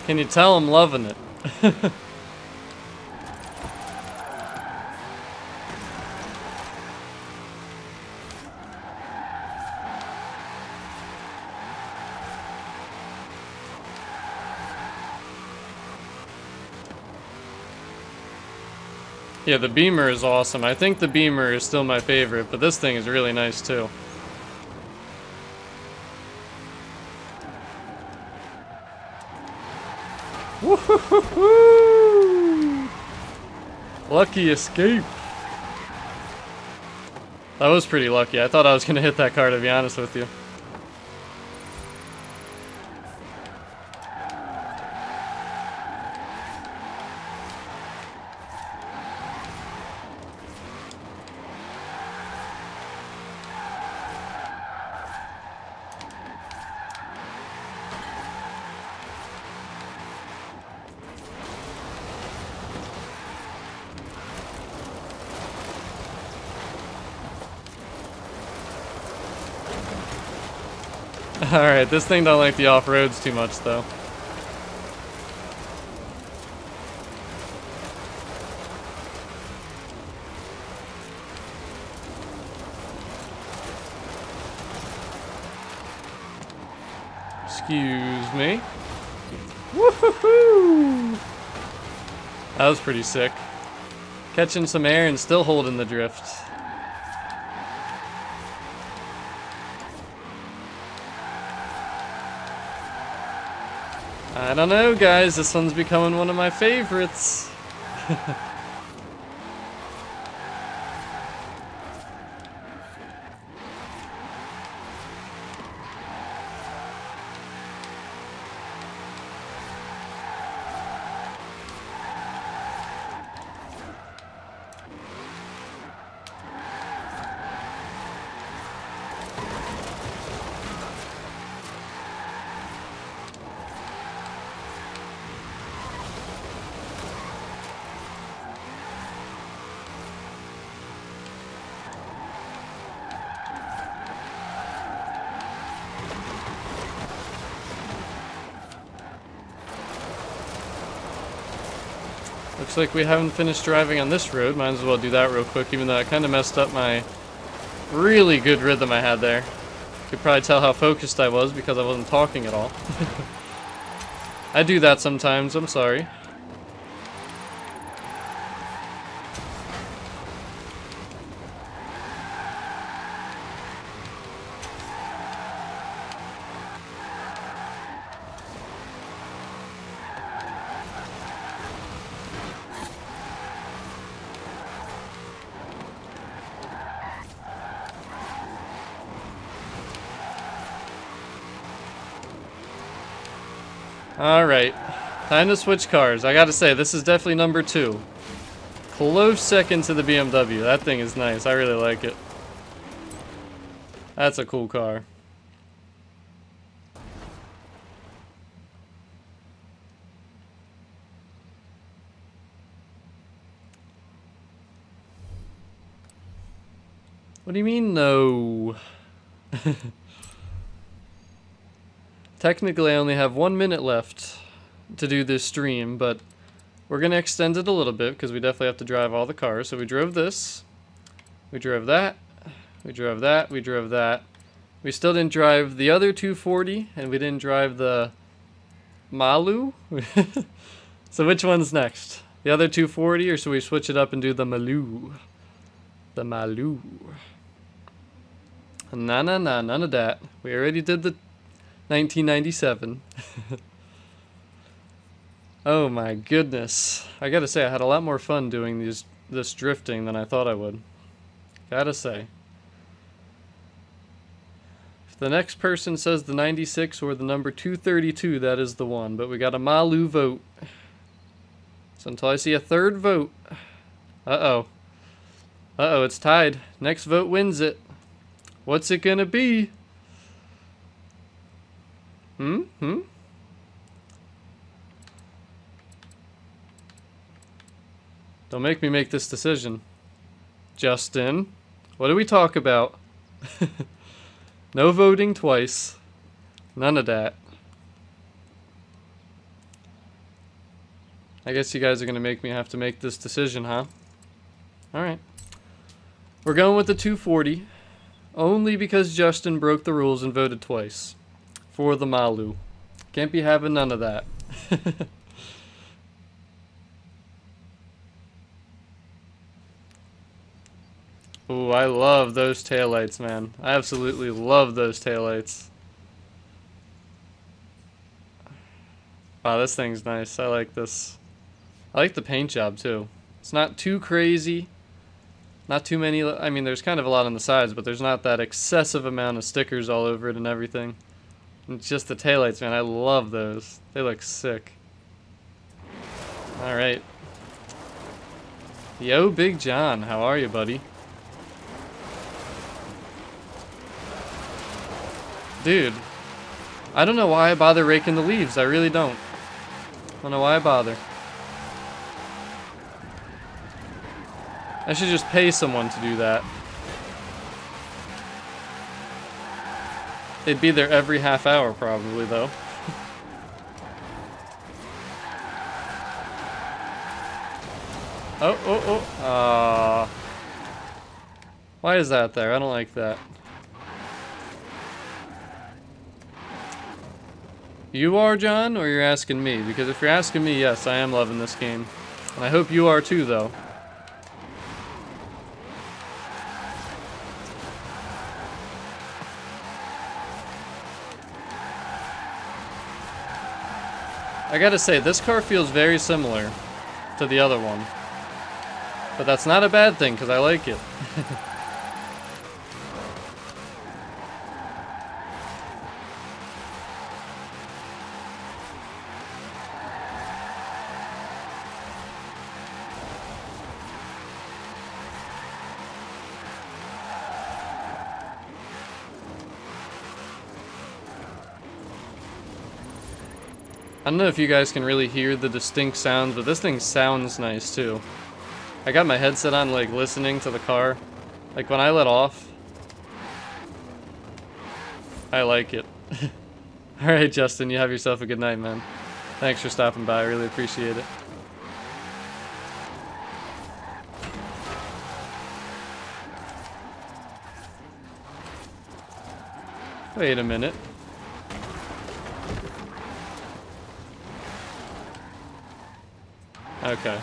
Can you tell I'm loving it? Yeah, the Beamer is awesome. I think the Beamer is still my favorite, but this thing is really nice too. Woo-hoo-hoo-hoo! Lucky escape. That was pretty lucky. I thought I was gonna hit that car, to be honest with you. Alright, this thing don't like the off-roads too much, though. Excuse me. Woohoo! That was pretty sick. Catching some air and still holding the drift. I don't know, guys. This one's becoming one of my favorites. Looks like we haven't finished driving on this road. Might as well do that real quick, even though I kind of messed up my really good rhythm I had there. You could probably tell how focused I was because I wasn't talking at all. I do that sometimes, I'm sorry. Alright, time to switch cars. I gotta say, this is definitely number 2. Close second to the BMW. That thing is nice. I really like it. That's a cool car. What do you mean, no? Technically, I only have 1 minute left to do this stream, but we're going to extend it a little bit because we definitely have to drive all the cars. So we drove this, we drove that, we drove that, we drove that. We still didn't drive the other 240, and we didn't drive the Malu. So which one's next? The other 240, or should we switch it up and do the Malu? The Malu. Nah, nah, nah, none of that. We already did the 1997. Oh my goodness. I gotta say, I had a lot more fun doing this drifting than I thought I would. Gotta say. If the next person says the 96 or the number 232, that is the one. But we got a Malu vote. So until I see a third vote. Uh-oh. Uh-oh, it's tied. Next vote wins it. What's it gonna be? Don't make me make this decision. Justin, what do we talk about? No voting twice. None of that. I guess you guys are gonna make me have to make this decision, huh? Alright. We're going with the 240. Only because Justin broke the rules and voted twice. For the Malu. Can't be having none of that. Ooh, I love those taillights, man. I absolutely love those taillights. Wow, this thing's nice. I like this. I like the paint job, too. It's not too crazy. Not too many. I mean, there's kind of a lot on the sides, but there's not that excessive amount of stickers all over it and everything. It's just the taillights, man. I love those. They look sick. Alright. Yo, Big John. How are you, buddy? Dude. I don't know why I bother raking the leaves. I really don't. I don't know why I bother. I should just pay someone to do that. They'd be there every half hour probably, though. Oh. Why is that there? I don't like that. You are, John, or you're asking me? Because if you're asking me, yes, I am loving this game. And I hope you are too, though. I gotta say, this car feels very similar to the other one. But that's not a bad thing, because I like it. I don't know if you guys can really hear the distinct sounds, but this thing sounds nice too. I got my headset on, like, listening to the car. Like, when I let off, I like it. Alright, Justin, you have yourself a good night, man. Thanks for stopping by, I really appreciate it. Wait a minute. Okay.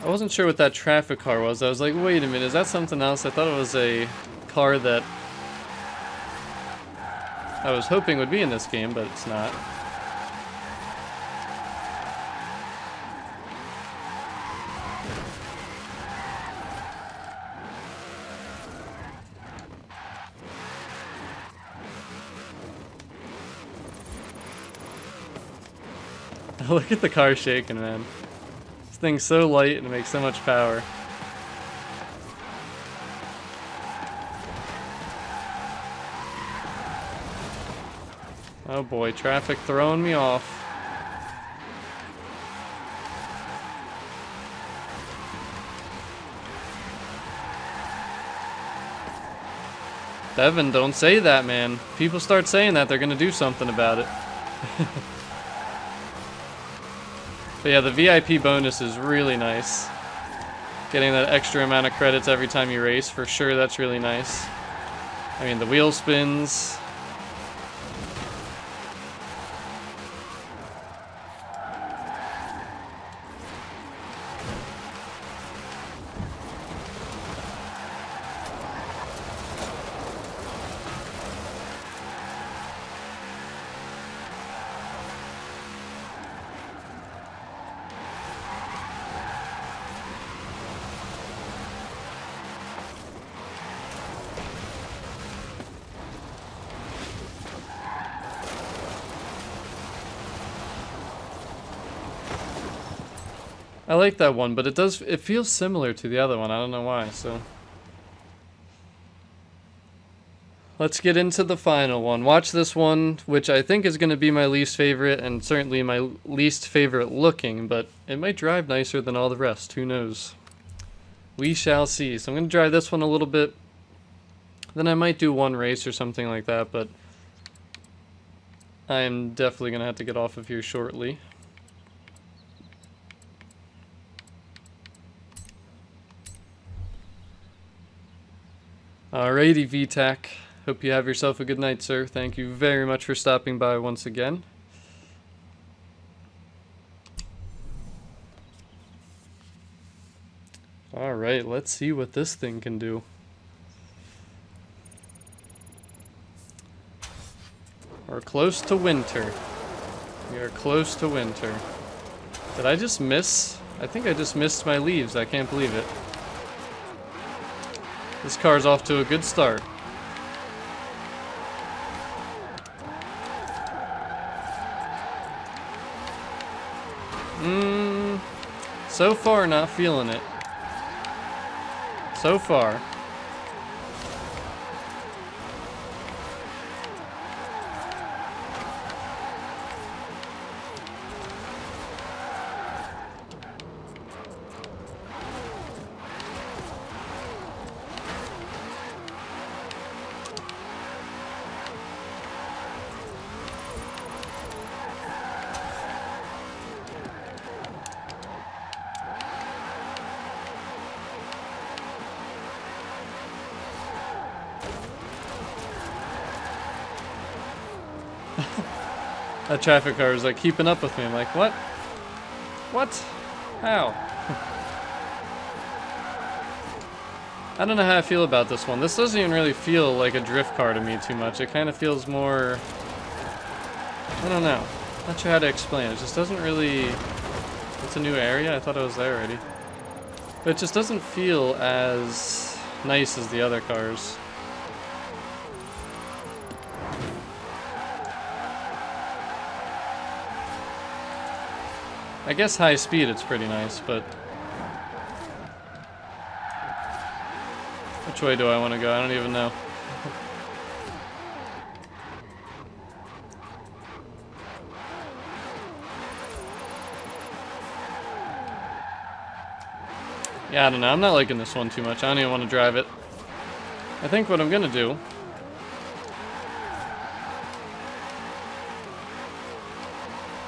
I wasn't sure what that traffic car was. I was like, wait a minute, is that something else? I thought it was a car that I was hoping would be in this game, but it's not. Look at the car shaking, man. This thing's so light and it makes so much power. Oh boy, traffic throwing me off. Devin, don't say that, man. People start saying that, they're gonna do something about it. But yeah, the VIP bonus is really nice. Getting that extra amount of credits every time you race, for sure, that's really nice. I mean, the wheel spins. I like that one, but it feels similar to the other one. I don't know why, so. Let's get into the final one. Watch this one, which I think is going to be my least favorite, and certainly my least favorite looking, but it might drive nicer than all the rest. Who knows? We shall see. So I'm going to drive this one a little bit. Then I might do one race or something like that, but I am definitely going to have to get off of here shortly. Alrighty, VTAC. Hope you have yourself a good night, sir. Thank you very much for stopping by once again. Alright, let's see what this thing can do. We're close to winter. We are close to winter. Did I just miss? I think I just missed my leaves. I can't believe it. This car's off to a good start. So far, not feeling it. So far. That traffic car is like keeping up with me. I'm like, what? What? How? I don't know how I feel about this one. This doesn't even really feel like a drift car to me too much. It kind of feels more... I don't know. Not sure how to explain. It just doesn't really... It's a new area? I thought I was there already. But it just doesn't feel as nice as the other cars. I guess high speed it's pretty nice, but... Which way do I want to go? I don't even know. Yeah, I don't know. I'm not liking this one too much. I don't even want to drive it. I think what I'm gonna do...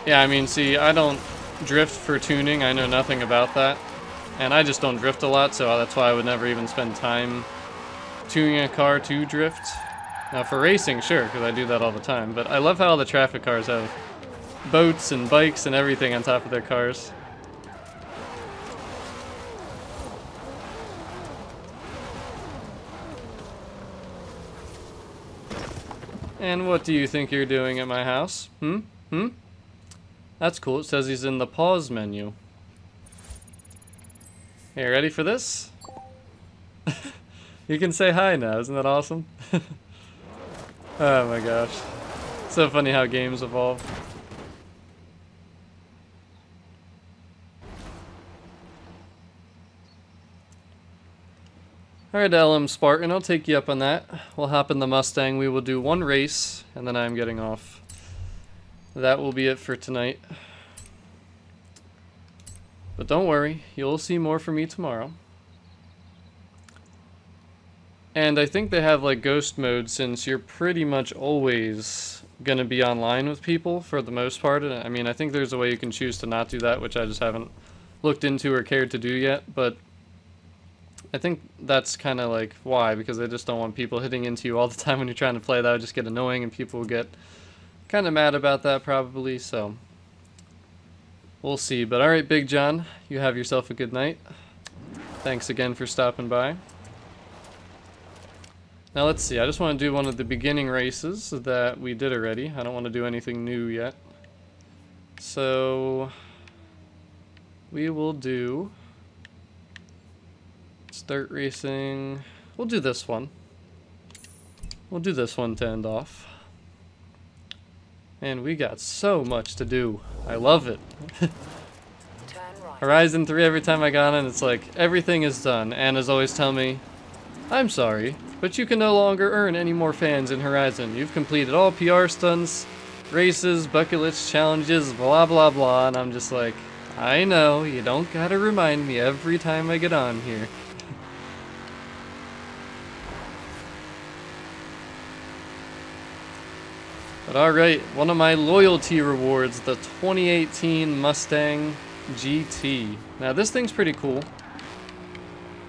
Yeah, I mean, see, I don't drift for tuning. I know nothing about that. And I just don't drift a lot, so that's why I would never even spend time tuning a car to drift. Now for racing, sure, because I do that all the time. But I love how all the traffic cars have boats and bikes and everything on top of their cars. And what do you think you're doing at my house? That's cool. It says he's in the pause menu. Hey, ready for this? You can say hi now. Isn't that awesome? Oh my gosh. So funny how games evolve. Alright, LM Spartan, I'll take you up on that. We'll hop in the Mustang. We will do one race, and then I'm getting off. That will be it for tonight. But don't worry, you'll see more from me tomorrow. And I think they have like ghost mode, since you're pretty much always gonna be online with people for the most part. I mean, I think there's a way you can choose to not do that, which I just haven't looked into or cared to do yet, but I think that's kind of like why, because they just don't want people hitting into you all the time when you're trying to play. That would just get annoying and people will get kind of mad about that probably, so we'll see. But alright, Big John, you have yourself a good night. Thanks again for stopping by. Now let's see, I just want to do one of the beginning races that we did already. I don't want to do anything new yet. So we will do start racing. We'll do this one. We'll do this one to end off. And we got so much to do. I love it. Horizon 3, every time I got in, it's like, everything is done. Anna's always tell me, I'm sorry, but you can no longer earn any more fans in Horizon. You've completed all PR stunts, races, bucket list challenges, blah blah blah. And I'm just like, I know, you don't gotta remind me every time I get on here. But alright, one of my loyalty rewards, the 2018 Mustang GT. Now this thing's pretty cool.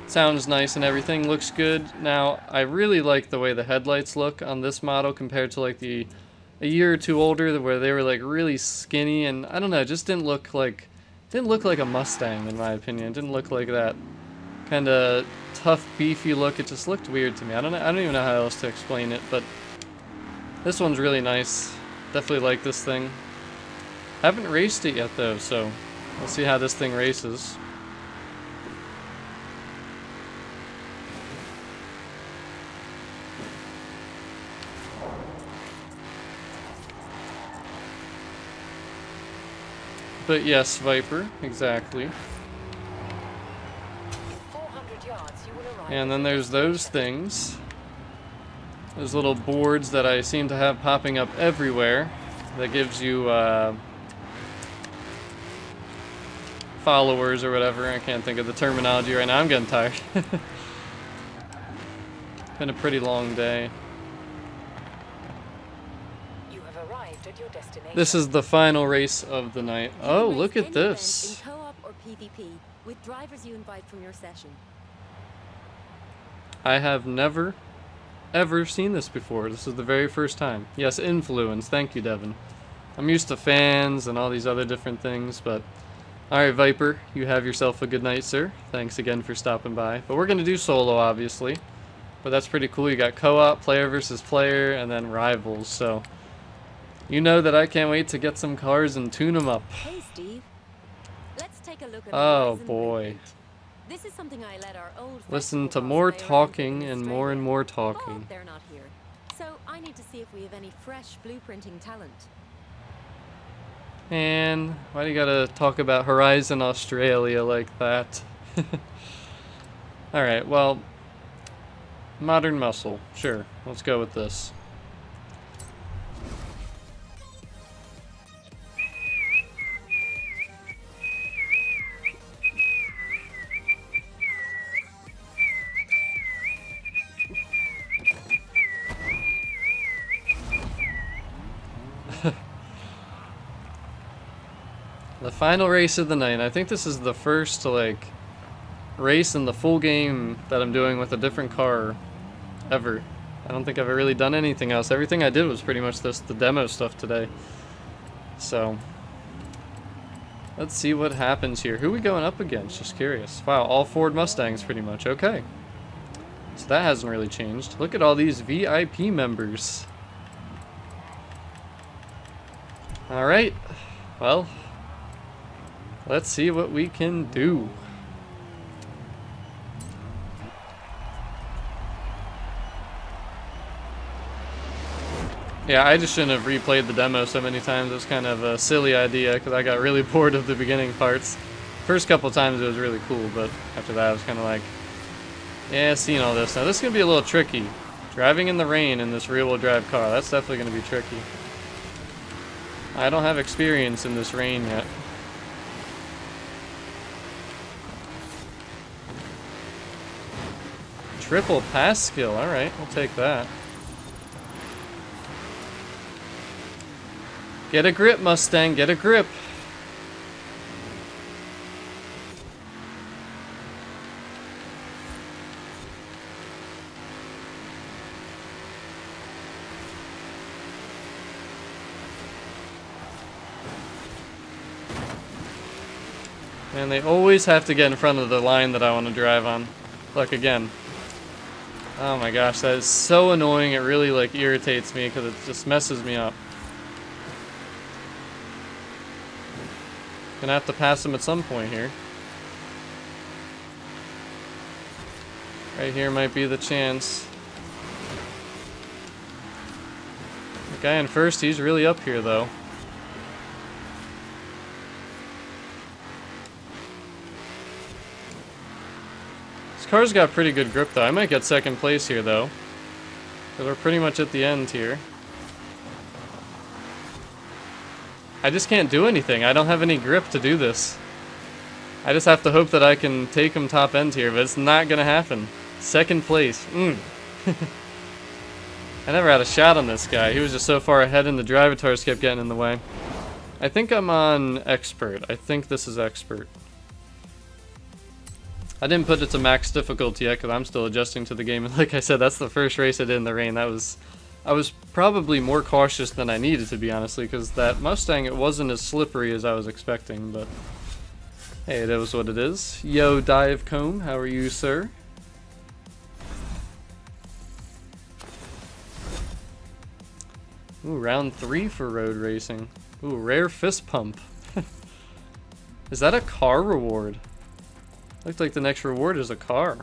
Sounds nice and everything, looks good. Now, I really like the way the headlights look on this model compared to like a year or two older where they were like really skinny, and I don't know, it just didn't look like a Mustang in my opinion. It didn't look like that kind of tough, beefy look. It just looked weird to me. I don't even know how else to explain it, but this one's really nice. Definitely like this thing. Haven't raced it yet though, so we'll see how this thing races. But yes, Viper, exactly. 400 yards, you will arrive. And then there's those things. Those little boards that I seem to have popping up everywhere. That gives you followers or whatever. I can't think of the terminology right now. I'm getting tired. Been a pretty long day. You have arrived at your destination. This is the final race of the night. You Oh, can look race at any this. event in co-op or PvP with drivers you invite from your session. I have never, ever seen this before. This is the very first time. Yes, influence. Thank you, Devin. I'm used to fans and all these other different things, but... Alright, Viper, you have yourself a good night, sir. Thanks again for stopping by. But we're going to do solo, obviously. But that's pretty cool. You got co-op, player versus player, and then rivals, so... You know that I can't wait to get some cars and tune them up. Hey, Steve. Let's take a look at Oh, Horizon boy. Blueprint. This is something I let our old Listen to festival more boss play around talking with in and Australia. more But talking. they're not here. So I need to see if we have any fresh blueprinting talent. And why do you gotta talk about Horizon Australia like that? Alright, well, Modern Muscle. Sure, let's go with this. The final race of the night. I think this is the first, like, race in the full game that I'm doing with a different car ever. I don't think I've really done anything else. Everything I did was pretty much the demo stuff today. So, let's see what happens here. Who are we going up against? Just curious. Wow, all Ford Mustangs pretty much. Okay. So that hasn't really changed. Look at all these VIP members. Alright. Well, let's see what we can do. Yeah, I just shouldn't have replayed the demo so many times. It was kind of a silly idea because I got really bored of the beginning parts. First couple times it was really cool, but after that I was kind of like, yeah, seeing all this. Now this is going to be a little tricky. Driving in the rain in this rear-wheel drive car, that's definitely going to be tricky. I don't have experience in this rain yet. Triple pass skill, alright, we'll take that. Get a grip, Mustang, get a grip. And they always have to get in front of the line that I want to drive on. Look again. Oh my gosh, that is so annoying. It really like irritates me because it just messes me up. Gonna have to pass him at some point here. Right here might be the chance. The guy in first, he's really up here though. This car's got pretty good grip though. I might get second place here though. Because we're pretty much at the end here. I just can't do anything. I don't have any grip to do this. I just have to hope that I can take him top end here, but it's not gonna happen. Second place. I never had a shot on this guy. He was just so far ahead and the drivatars kept getting in the way. I think I'm on expert. I think this is expert. I didn't put it to max difficulty yet because I'm still adjusting to the game. And like I said, that's the first race I did in the rain. I was probably more cautious than I needed to be, honestly, because that Mustang, it wasn't as slippery as I was expecting, but Hey, that was what it is. Yo, Divecomb, how are you, sir? Ooh, round 3 for road racing. Ooh, rare fist pump. Is that a car reward? Looks like the next reward is a car.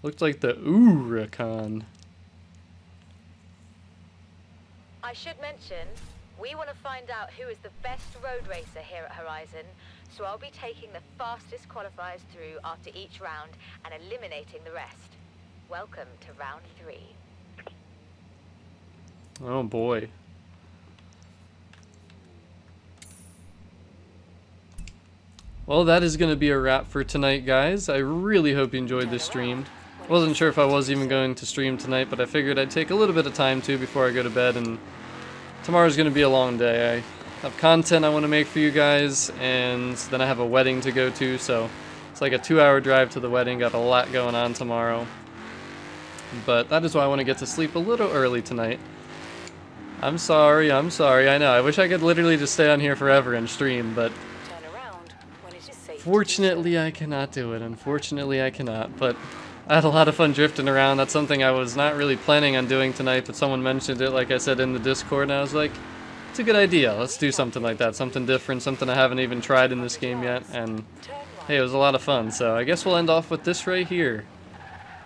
Looks like the Huracan. I should mention, we want to find out who is the best road racer here at Horizon, so I'll be taking the fastest qualifiers through after each round and eliminating the rest. Welcome to round 3. Oh boy. Well, that is going to be a wrap for tonight, guys. I really hope you enjoyed this stream. Wasn't sure if I was even going to stream tonight, but I figured I'd take a little bit of time too before I go to bed, and tomorrow's going to be a long day. I have content I want to make for you guys, and then I have a wedding to go to, so it's like a 2-hour drive to the wedding. Got a lot going on tomorrow. But that is why I want to get to sleep a little early tonight. I'm sorry, I know. I wish I could literally just stay on here forever and stream, but Turn around when it is safe to do so. fortunately I cannot do it. Unfortunately I cannot, but I had a lot of fun drifting around. That's something I was not really planning on doing tonight, but someone mentioned it, like I said, in the Discord, and I was like, it's a good idea. Let's do something like that, something different, something I haven't even tried in this game yet, and hey, it was a lot of fun. So I guess we'll end off with this right here.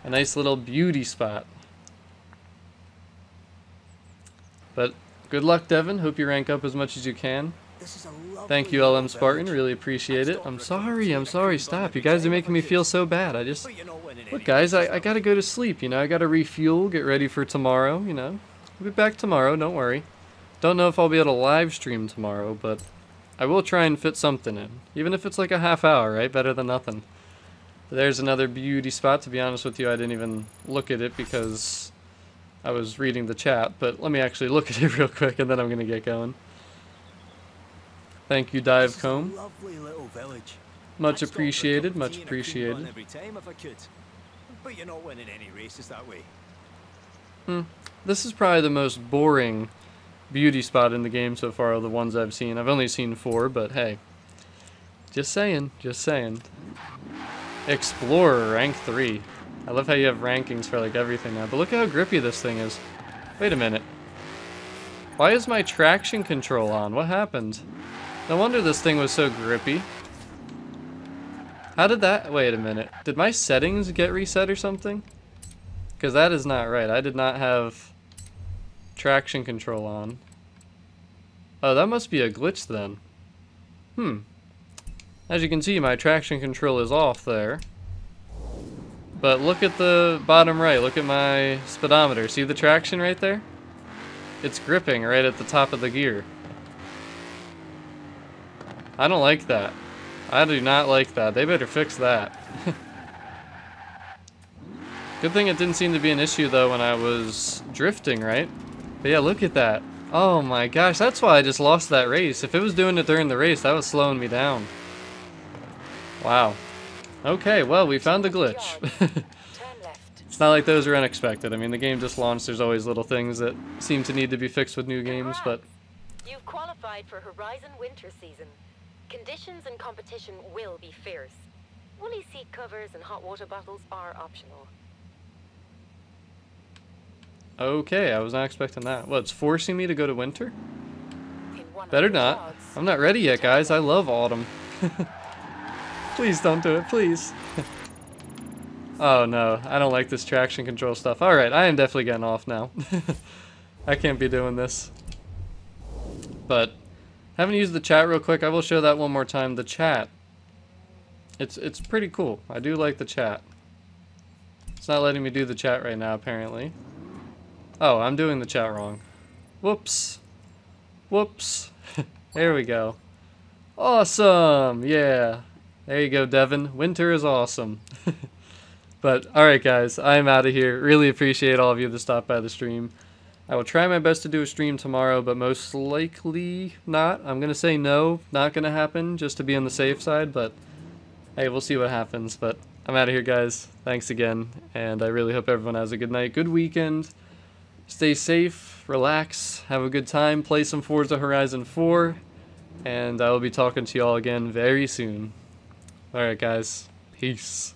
A nice little beauty spot. But good luck, Devin. Hope you rank up as much as you can. Thank you, LM Spartan. Really appreciate it. I'm sorry. Stop. You guys are making me feel so bad. Look, guys, I gotta go to sleep, you know. I gotta refuel, get ready for tomorrow, you know. I'll be back tomorrow, don't worry. Don't know if I'll be able to live stream tomorrow, but I will try and fit something in. Even if it's like a half hour, right? Better than nothing. There's another beauty spot. To be honest with you, I didn't even look at it because I was reading the chat, but let me actually look at it real quick and then I'm gonna get going. Thank you, Divecomb. Lovely little village. Much I'd stop for a appreciated, cup of much tea and a cool appreciated. run every time if I could. But you're not winning any races that way. This is probably the most boring beauty spot in the game so far of the ones I've seen. I've only seen 4, but hey. Just saying, just saying. Explorer, rank 3. I love how you have rankings for like everything now, but look how grippy this thing is. Wait a minute. Why is my traction control on? What happened? No wonder this thing was so grippy. How did that... Wait a minute. Did my settings get reset or something? Because that is not right. I did not have traction control on. Oh, that must be a glitch then. As you can see, my traction control is off there. But look at the bottom right. Look at my speedometer. See the traction right there? It's gripping right at the top of the gear. I don't like that. I do not like that. They better fix that. Good thing it didn't seem to be an issue though when I was drifting, right? But yeah, look at that. Oh my gosh, that's why I just lost that race. If it was doing it during the race, that was slowing me down. Wow. Okay, well, we found the glitch. Turn left. It's not like those are unexpected. I mean, the game just launched. There's always little things that seem to need to be fixed with new games, but... You've qualified for Horizon Winter Season. Conditions and competition will be fierce. Woolly seat covers and hot water bottles are optional. Okay, I was not expecting that. What, it's forcing me to go to winter? In 100 Better not. yards. I'm not ready yet, guys. I love autumn. Please don't do it, please. Oh no, I don't like this traction control stuff. Alright, I am definitely getting off now. I can't be doing this. But, haven't used the chat real quick. I will show that one more time. The chat. It's pretty cool. I do like the chat. It's not letting me do the chat right now, apparently. Oh, I'm doing the chat wrong. Whoops. Whoops. There we go. Awesome! Yeah. There you go, Devin. Winter is awesome. But, alright guys, I'm out of here. Really appreciate all of you that stopped by the stream. I will try my best to do a stream tomorrow, but most likely not. I'm going to say no, not going to happen, just to be on the safe side, but hey, we'll see what happens. But I'm out of here, guys. Thanks again, and I really hope everyone has a good night, good weekend. Stay safe, relax, have a good time, play some Forza Horizon 4, And I will be talking to y'all again very soon. Alright guys, peace.